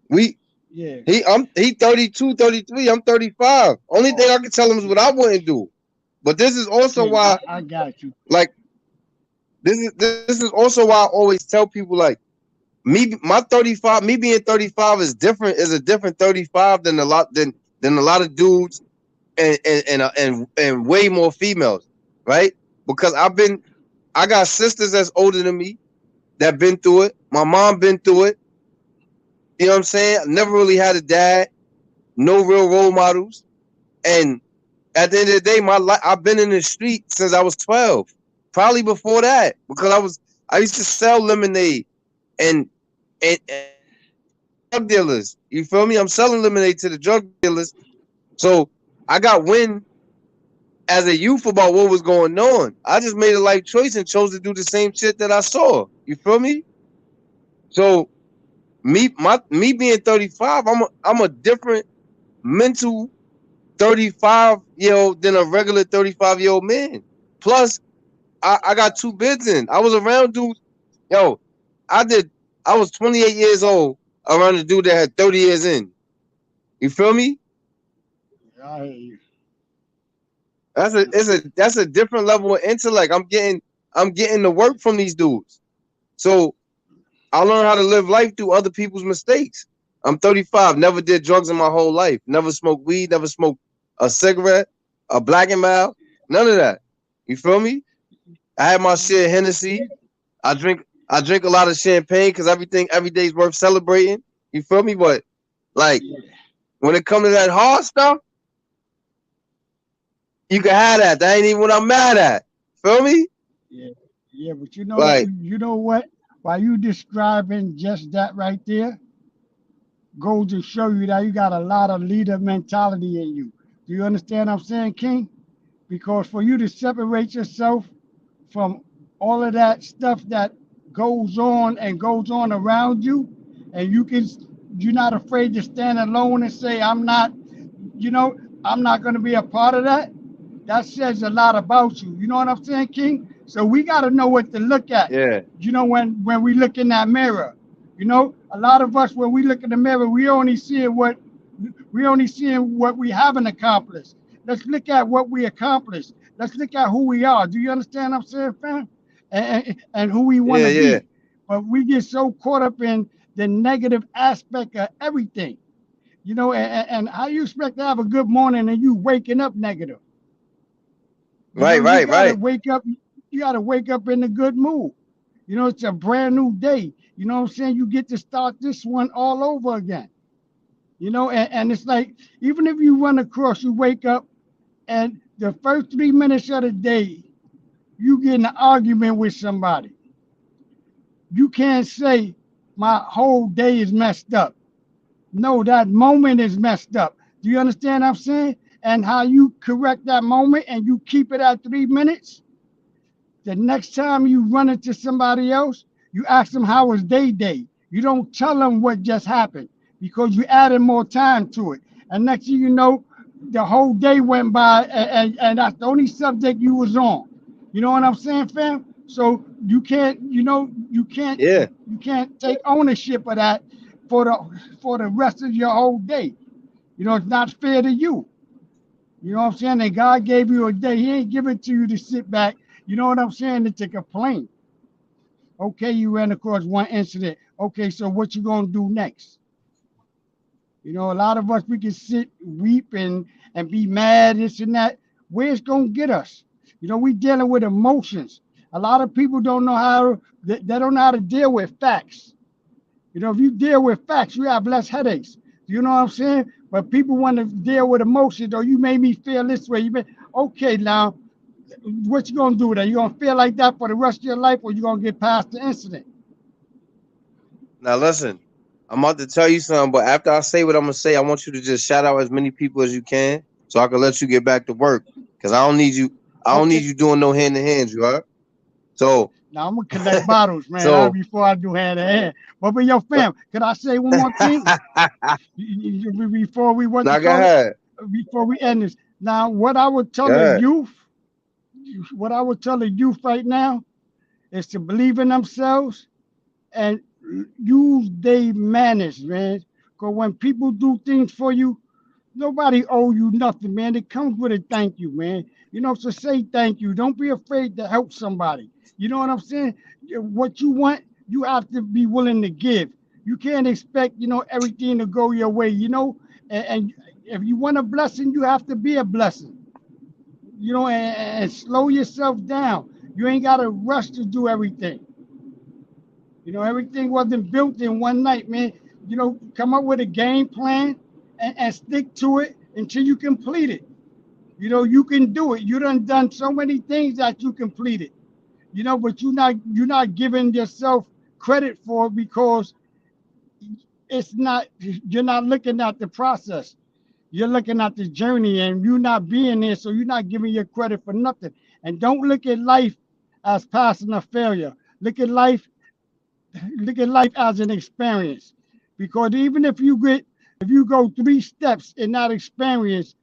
We Yeah. he 32, 33. I'm 35. Only thing Oh, I can tell him is what I wouldn't do. But this is also King, why, I got you. like, this is also why I always tell people, like, my 35, me being 35 is different, is a different 35 than a lot of dudes and way more females, right? Because I got sisters that's older than me that been through it. My mom been through it. You know what I'm saying? I never really had a dad, no real role models. And at the end of the day, my life, I've been in the street since I was 12. Probably before that, because I used to sell lemonade and and drug dealers. You feel me? I'm selling lemonade to the drug dealers. So I got wind as a youth about what was going on. I just made a life choice and chose to do the same shit that I saw. You feel me? So me being 35, I'm a different mental 35-year old than a regular 35-year-old man. Plus, I got two bids in. I was around dudes. Yo, I did. I was 28 years old around a dude that had 30 years in. You feel me? I hear you. That's a different level of intellect. I'm getting the work from these dudes. So I learned how to live life through other people's mistakes. I'm 35. Never did drugs in my whole life. Never smoked weed. Never smoked a cigarette, a black and mild. None of that. You feel me? I had my share of Hennessy. I drink a lot of champagne because every day's worth celebrating. You feel me? But like Yeah, when it comes to that hard stuff, you can have that. That ain't even what I'm mad at. Feel me? yeah, yeah. But Like, you know what? While you describing just that right there, goes to show you that you got a lot of leader mentality in you. Do you understand what I'm saying, King? Because for you to separate yourself from all of that stuff that goes on around you, and you're not afraid to stand alone and say, you know, I'm not going to be a part of that. That says a lot about you. You know what I'm saying, King? So we got to know what to look at. yeah, When we look in that mirror, a lot of us when we look in the mirror, we only seeing what we haven't accomplished. Let's look at what we accomplished. Let's look at who we are. Do you understand what I'm saying, fam? And who we want yeah, to yeah. be. But we get so caught up in the negative aspect of everything. And how you expect to have a good morning and you waking up negative? Right, You right, gotta right. wake up. You gotta wake up in a good mood. It's a brand new day. You know what I'm saying? You get to start this one all over again. And it's like even if you run across, you wake up and the first 3 minutes of the day, you get in an argument with somebody. You can't say my whole day is messed up. No, that moment is messed up. Do you understand what I'm saying? And how you correct that moment and you keep it at 3 minutes. The next time you run into somebody else, you ask them how was their day. You don't tell them what just happened because you added more time to it. And next thing you know, the whole day went by and that's the only subject you was on. You know what I'm saying, fam? So Yeah, you can't take ownership of that for the rest of your whole day. It's not fair to you. You know what I'm saying? And God gave you a day. He ain't give it to you to sit back. You know what I'm saying? And to complain. Okay, you ran across one incident. Okay, so what you gonna do next? You know, a lot of us we can sit, weep, and be mad, this and that. Where it's gonna get us? You know, we dealing with emotions. A lot of people don't know how they don't know how to deal with facts. You know, if you deal with facts, you have less headaches. You know what I'm saying? But people want to deal with emotions. Or you made me feel this way. Okay now. What you gonna do with that? You gonna feel like that for the rest of your life, or you gonna get past the incident? Now listen, I'm about to tell you something, but after I say what I'm gonna say, I want you to just shout out as many people as you can, so I can let you get back to work. Cause I don't need you. I don't need Okay. you doing no hand to hands, you heard? So, Now I'm gonna collect bottles, man. so Before I do hand to hand. But your fam, can I say one more thing? Before we what you now go call it? ahead. Before we end this. Now, what I would tell Go the ahead. youth, right now, is to believe in themselves and use their manners, man. Because when people do things for you, nobody owe you nothing, man. It comes with a thank you, man. You know, so say thank you. Don't be afraid to help somebody. You know what I'm saying? What you want, you have to be willing to give. You can't expect, everything to go your way, and if you want a blessing, you have to be a blessing, and slow yourself down. You ain't got to rush to do everything. Everything wasn't built in one night, man. Come up with a game plan and stick to it until you complete it. You can do it. You done so many things that you completed. But you're not giving yourself credit for it because you're not looking at the process. You're looking at the journey and you're not being there, so you're not giving your credit for nothing. And don't look at life as passing a failure. Look at life as an experience, because even if you go 3 steps in that experience,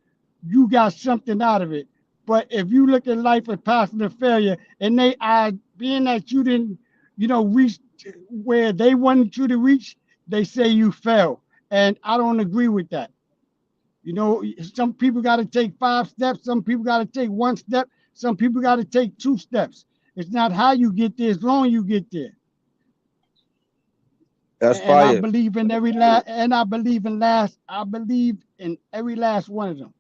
you got something out of it. But if you look at life as passing a failure, and they are being that you didn't reach where they wanted you to reach, they say you failed, and I don't agree with that. Some people got to take 5 steps, some people got to take 1 step, some people got to take 2 steps. It's not how you get there, as long as you get there. That's And I fire. believe in every last, and I believe in every last one of them.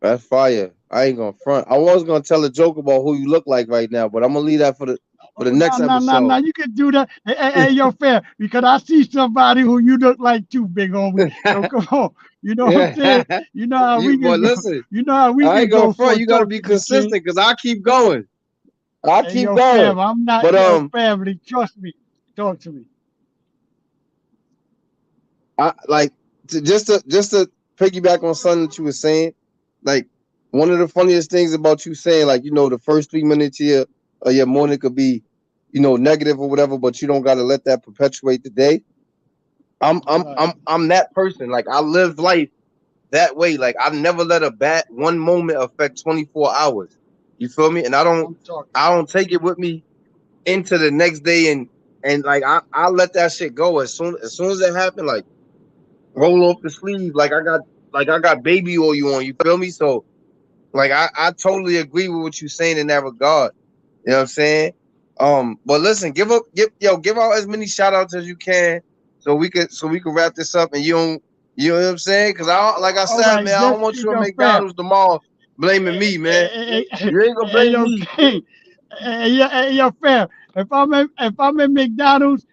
That's fire. I ain't gonna front. I was gonna tell a joke about who you look like right now, but I'm gonna leave that for the Oh, no, next no, no, no, episode. you can do that. Hey, yo, fair, because I see somebody who you look like too, big homie. So come on. You know what I'm saying? Yeah. You know how we But can go. listen, You know how we I can ain't gonna go for front. a You gotta talk be to me, King. consistent because I keep going. I Hey, keep yo, going. fam, I'm not But your family. Trust me. Talk to me. I like just to piggyback on something that you were saying. Like one of the funniest things about you saying, like the first 3 minutes here of your morning could be, negative or whatever, but you don't gotta let that perpetuate the day. I'm I'm Right. I'm I'm that person. Like I live life that way. Like I never let a bad one moment affect 24 hours. You feel me? And I don't I'm talking. I don't take it with me into the next day and like I let that shit go as soon as it happened. Like roll off the sleeve. Like I got baby oil on. You feel me? So like I totally agree with what you're saying in that regard. You know what I'm saying? But listen, give out as many shout outs as you can so we can wrap this up and you know what I'm saying? Cause like I All said, right, man, I don't just want you at yo, fam. McDonald's tomorrow blaming Hey, me, man. hey, hey, You ain't gonna hey, blame yo, me. King. Yo, fam. If I'm in McDonald's,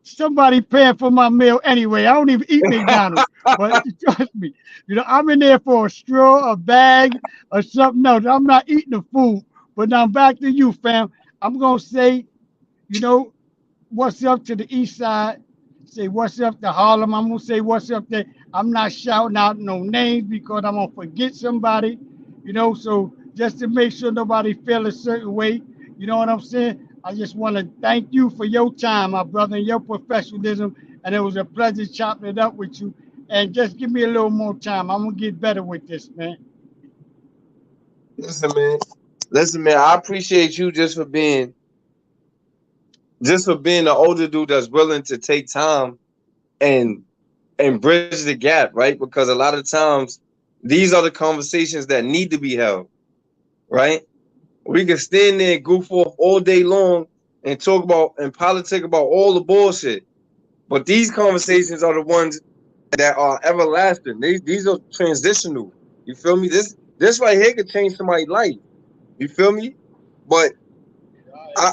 somebody paying for my meal anyway. I don't even eat McDonald's, but trust me, I'm in there for a straw, a bag, or something else. I'm not eating the food. But now back to you, fam. I'm gonna say, you know, what's up to the east side. Say what's up to Harlem. I'm gonna say what's up there. I'm not shouting out no names because I'm gonna forget somebody. So just to make sure nobody feel a certain way, you know what I'm saying? I just want to thank you for your time, my brother, and your professionalism. And it was a pleasure chopping it up with you. And just give me a little more time. I'm gonna get better with this, man. Listen, man. Listen, man. I appreciate you just for being the older dude that's willing to take time and and bridge the gap, right? Because a lot of times These are the conversations that need to be held, right? We can stand there and goof off all day long and talk about and politic about all the bullshit. But these conversations are the ones that are everlasting. These are transitional. You feel me? This right here could change somebody's life. You feel me? But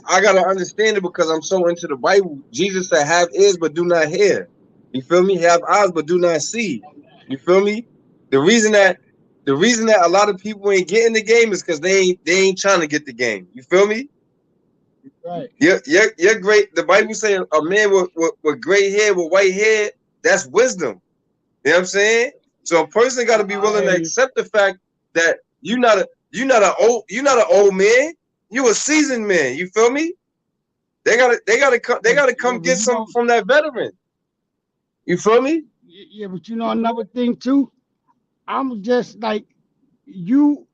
I gotta understand it because I'm so into the Bible. Jesus said, "Have ears but do not hear." You feel me? Have eyes but do not see. You feel me? The reason that a lot of people ain't getting the game is because they ain't trying to get the game. You feel me? Right. You're great. The Bible saying a man with gray hair, with white hair, that's wisdom. You know what I'm saying? So a person got to be willing hear to you. accept the fact that you're not an old man. You a seasoned man. You feel me? They gotta come But get you some know, from that veteran. You feel me? yeah, but you know another thing too. I'm just like you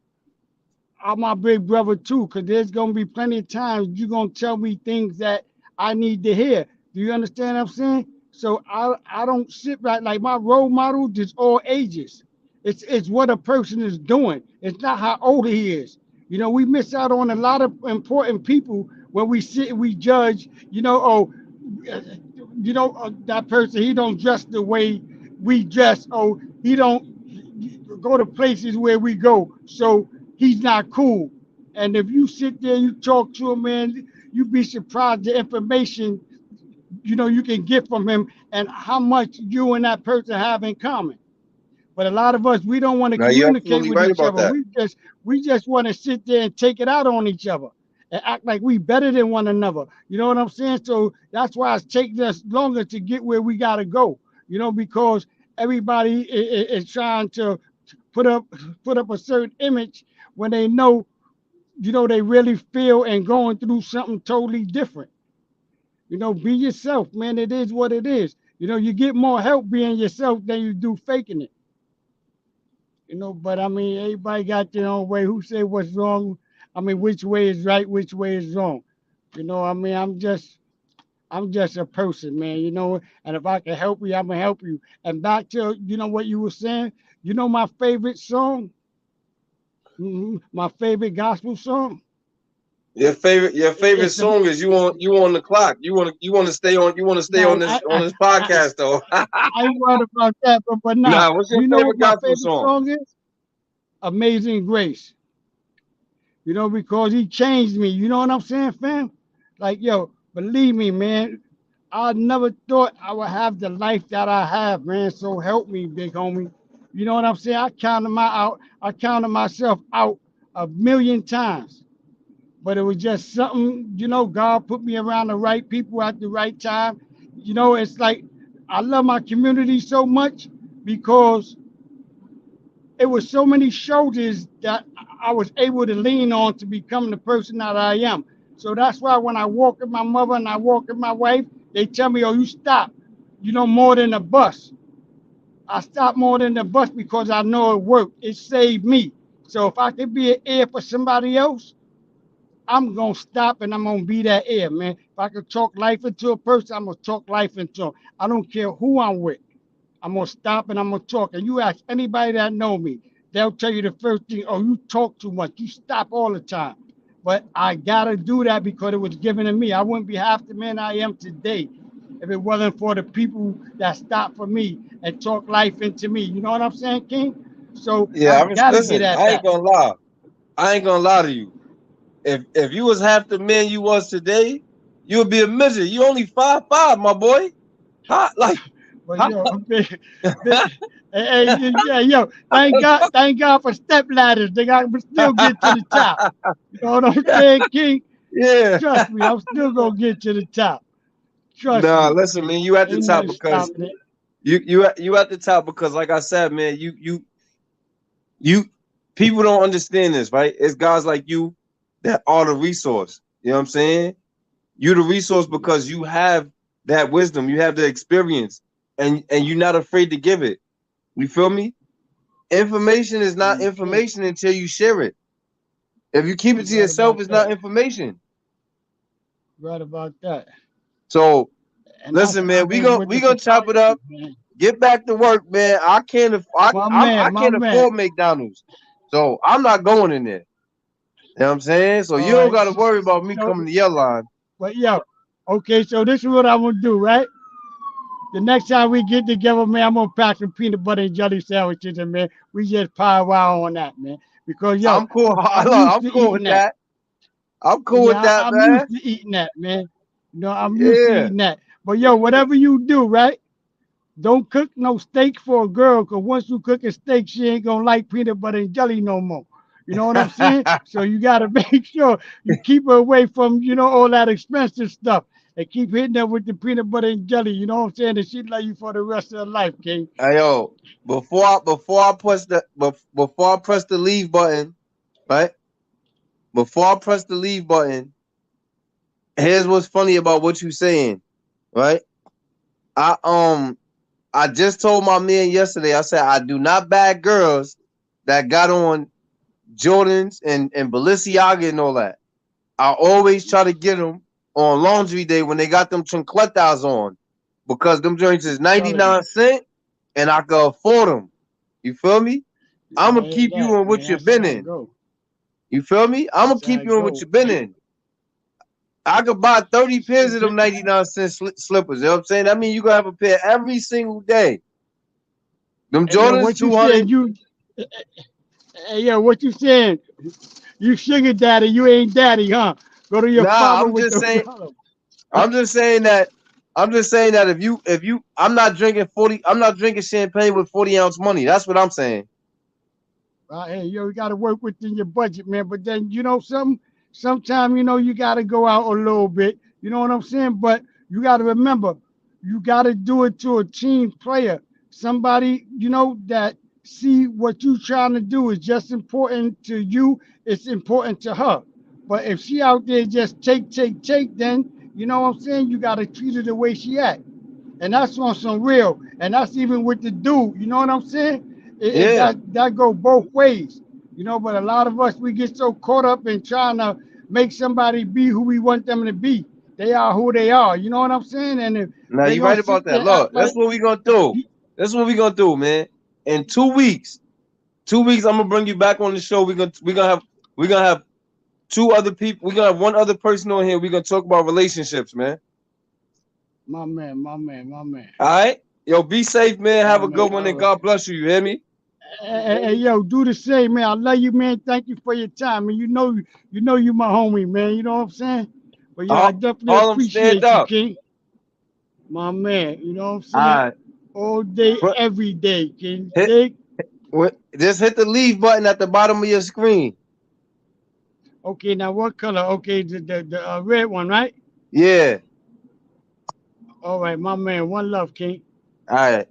are my big brother too, because there's gonna be plenty of times you're gonna tell me things that I need to hear. Do you understand what I'm saying? So I don't sit right like my role model is all ages. It's what a person is doing. It's not how old he is. You know, we miss out on a lot of important people when we sit and we judge. Uh, that person he don't dress the way we dress. Oh, he don't go to places where we go. So he's not cool. And if you sit there and you talk to him, man, you'd be surprised the information you can get from him and how much you and that person have in common. But a lot of us we don't want to Now you're communicate absolutely with right each about other. that. We just want to sit there and take it out on each other and act like we better than one another. You know what I'm saying? So that's why it's taking us longer to get where we gotta go. Because everybody is trying to put up put up a certain image when they know they really feel and going through something totally different. Be yourself, man. It is what it is. You get more help being yourself than you do faking it. But I mean, everybody got their own way. Who say what's wrong? I mean, which way is right, which way is wrong? I mean, I'm just a person, man. And if I can help you, I'm gonna help you. And back to what you were saying. My favorite song, my favorite gospel song. Your favorite It's song is you on the clock. You want to stay on no, this I, podcast though. I ain't worried about that, but nah. Nah, what's Do your you know what favorite my gospel favorite song? song is? Amazing Grace. Because he changed me. You know what I'm saying, fam? Like, yo, believe me, man. I never thought I would have the life that I have, man. So help me, big homie. You know what I'm saying? I counted myself out a million times. But it was just something, God put me around the right people at the right time. It's like I love my community so much because it was so many shoulders that I was able to lean on to become the person that I am. So that's why when I walk with my mother and I walk with my wife, they tell me, "Oh, you stop, more than a bus." I stop more than the bus because I know it worked. It saved me. So if I could be an ear for somebody else, I'm gonna stop and I'm gonna be that ear, man. If I could talk life into a person, I'm gonna talk life into them. I don't care who I'm with. I'm gonna stop and I'm gonna talk. And you ask anybody that know me, they'll tell you the first thing, "Oh, you talk too much. You stop all the time." But I gotta do that because it was given to me. I wouldn't be half the man I am today if it wasn't for the people that stopped for me and talk life into me. You know what I'm saying, King? So Yeah, I I was gotta get listen. at I ain't that. gonna lie. I ain't gonna lie to you. If you was half the man you was today, you would be a midget. You only 5'5", my boy. How like But how? yo, yeah, yo, thank God for step ladders. They got to still get to the top. You know what I'm saying, King? Yeah. Trust me, I'm still gonna get to the top. Trust Nah, me. listen, man. You at the Ain't top nothing because stopping it. you at the top because, like I said, man, you people don't understand this, right? It's guys like you that are the resource. You know what I'm saying? You the resource because you have that wisdom, you have the experience, and you're not afraid to give it. You feel me? Information is not Okay, information until you share it. If you keep it you to right yourself, about it's that. not information. Right about that. So And listen, I man, we think gonna with we the gonna chop it up. photography, man. Get back to work, man. I can't. I My can't man. afford McDonald's, so I'm not going in there. You know what I'm saying? So you All don't right. got to worry about me So, coming to your line. but yo, okay. So this is what I'm gonna do, right? The next time we get together, man, I'm gonna pack some peanut butter and jelly sandwiches, and man, we just powwow on that, man. Because yo, I'm cool. I'm used I'm to cool eating with that. that. I'm cool with Yeah, that, I'm man. used to eating that, man. You know, I'm used to Yeah. eating that. But yo, whatever you do, right? Don't cook no steak for a girl, cause once you cook a steak, she ain't gonna like peanut butter and jelly no more. You know what I'm saying? So you gotta make sure you keep her away from, all that expensive stuff, and keep hitting her with the peanut butter and jelly. You know what I'm saying? And she love you for the rest of her life, King. Hey, yo, before I press the leave button, right? Before I press the leave button, here's what's funny about what you saying, right? I I just told my man yesterday. I said I do not bag girls that got on Jordans and Balenciaga and all that. I always try to get them on laundry day when they got them chancletas on, because them joints is Telling you. 99 cents and I can afford them. You feel me? I'm I gonna hear keep that, you in what man. you've That's been how it in. go. You feel me? I'm gonna That's how keep it you in what go. you've been in. I could buy 30 pairs of them J- 99 cent slippers. You know what I'm saying? That means you gonna have a pair every single day. Them Hey, yo, Jordans what you 200. saying? Hey, yo, what you saying? You sugar daddy, you ain't daddy, huh? Go to your Nah, father I'm with just the saying. problem. I'm just saying that. I'm just saying that if you, I'm not drinking 40. I'm not drinking champagne with 40-ounce money. That's what I'm saying. Hey, yo, you got to work within your budget, man. But then, sometimes, you got to go out a little bit. You know what I'm saying? But you got to remember, you got to do it to a team player. Somebody, that see what you trying to do is just important to you. It's important to her. But if she out there just take, then, you know what I'm saying? You got to treat her the way she act. And that's on some real. And that's even with the dude. You know what I'm saying? Yeah. That go both ways. But a lot of us, we get so caught up in trying to make somebody be who we want them to be. They are who they are. You know what I'm saying? And if Now they you're gonna right about sit that. there and act Look, that's like what we gonna do. That's what we gonna do, man. In 2 weeks, 2 weeks, I'm gonna bring you back on the show. We're gonna have two other people. We're gonna have one other person on here. We're gonna talk about relationships, man. my man, my man, my man, All right. Yo, be safe, man. my Have a man. good one, All and right. God bless you. You hear me? Hey, yo, do the same, man. I love you, man. Thank you for your time, and you my homie, man. You know what I'm saying? But yo, I definitely Harlem, stand appreciate you, up. King. My man. You know what I'm All saying? right. All day, But every day, King. hit, Dig? just hit the leave button at the bottom of your screen. Okay, now what color? Okay, the red one, right? Yeah. All right, my man. One love, King. All right.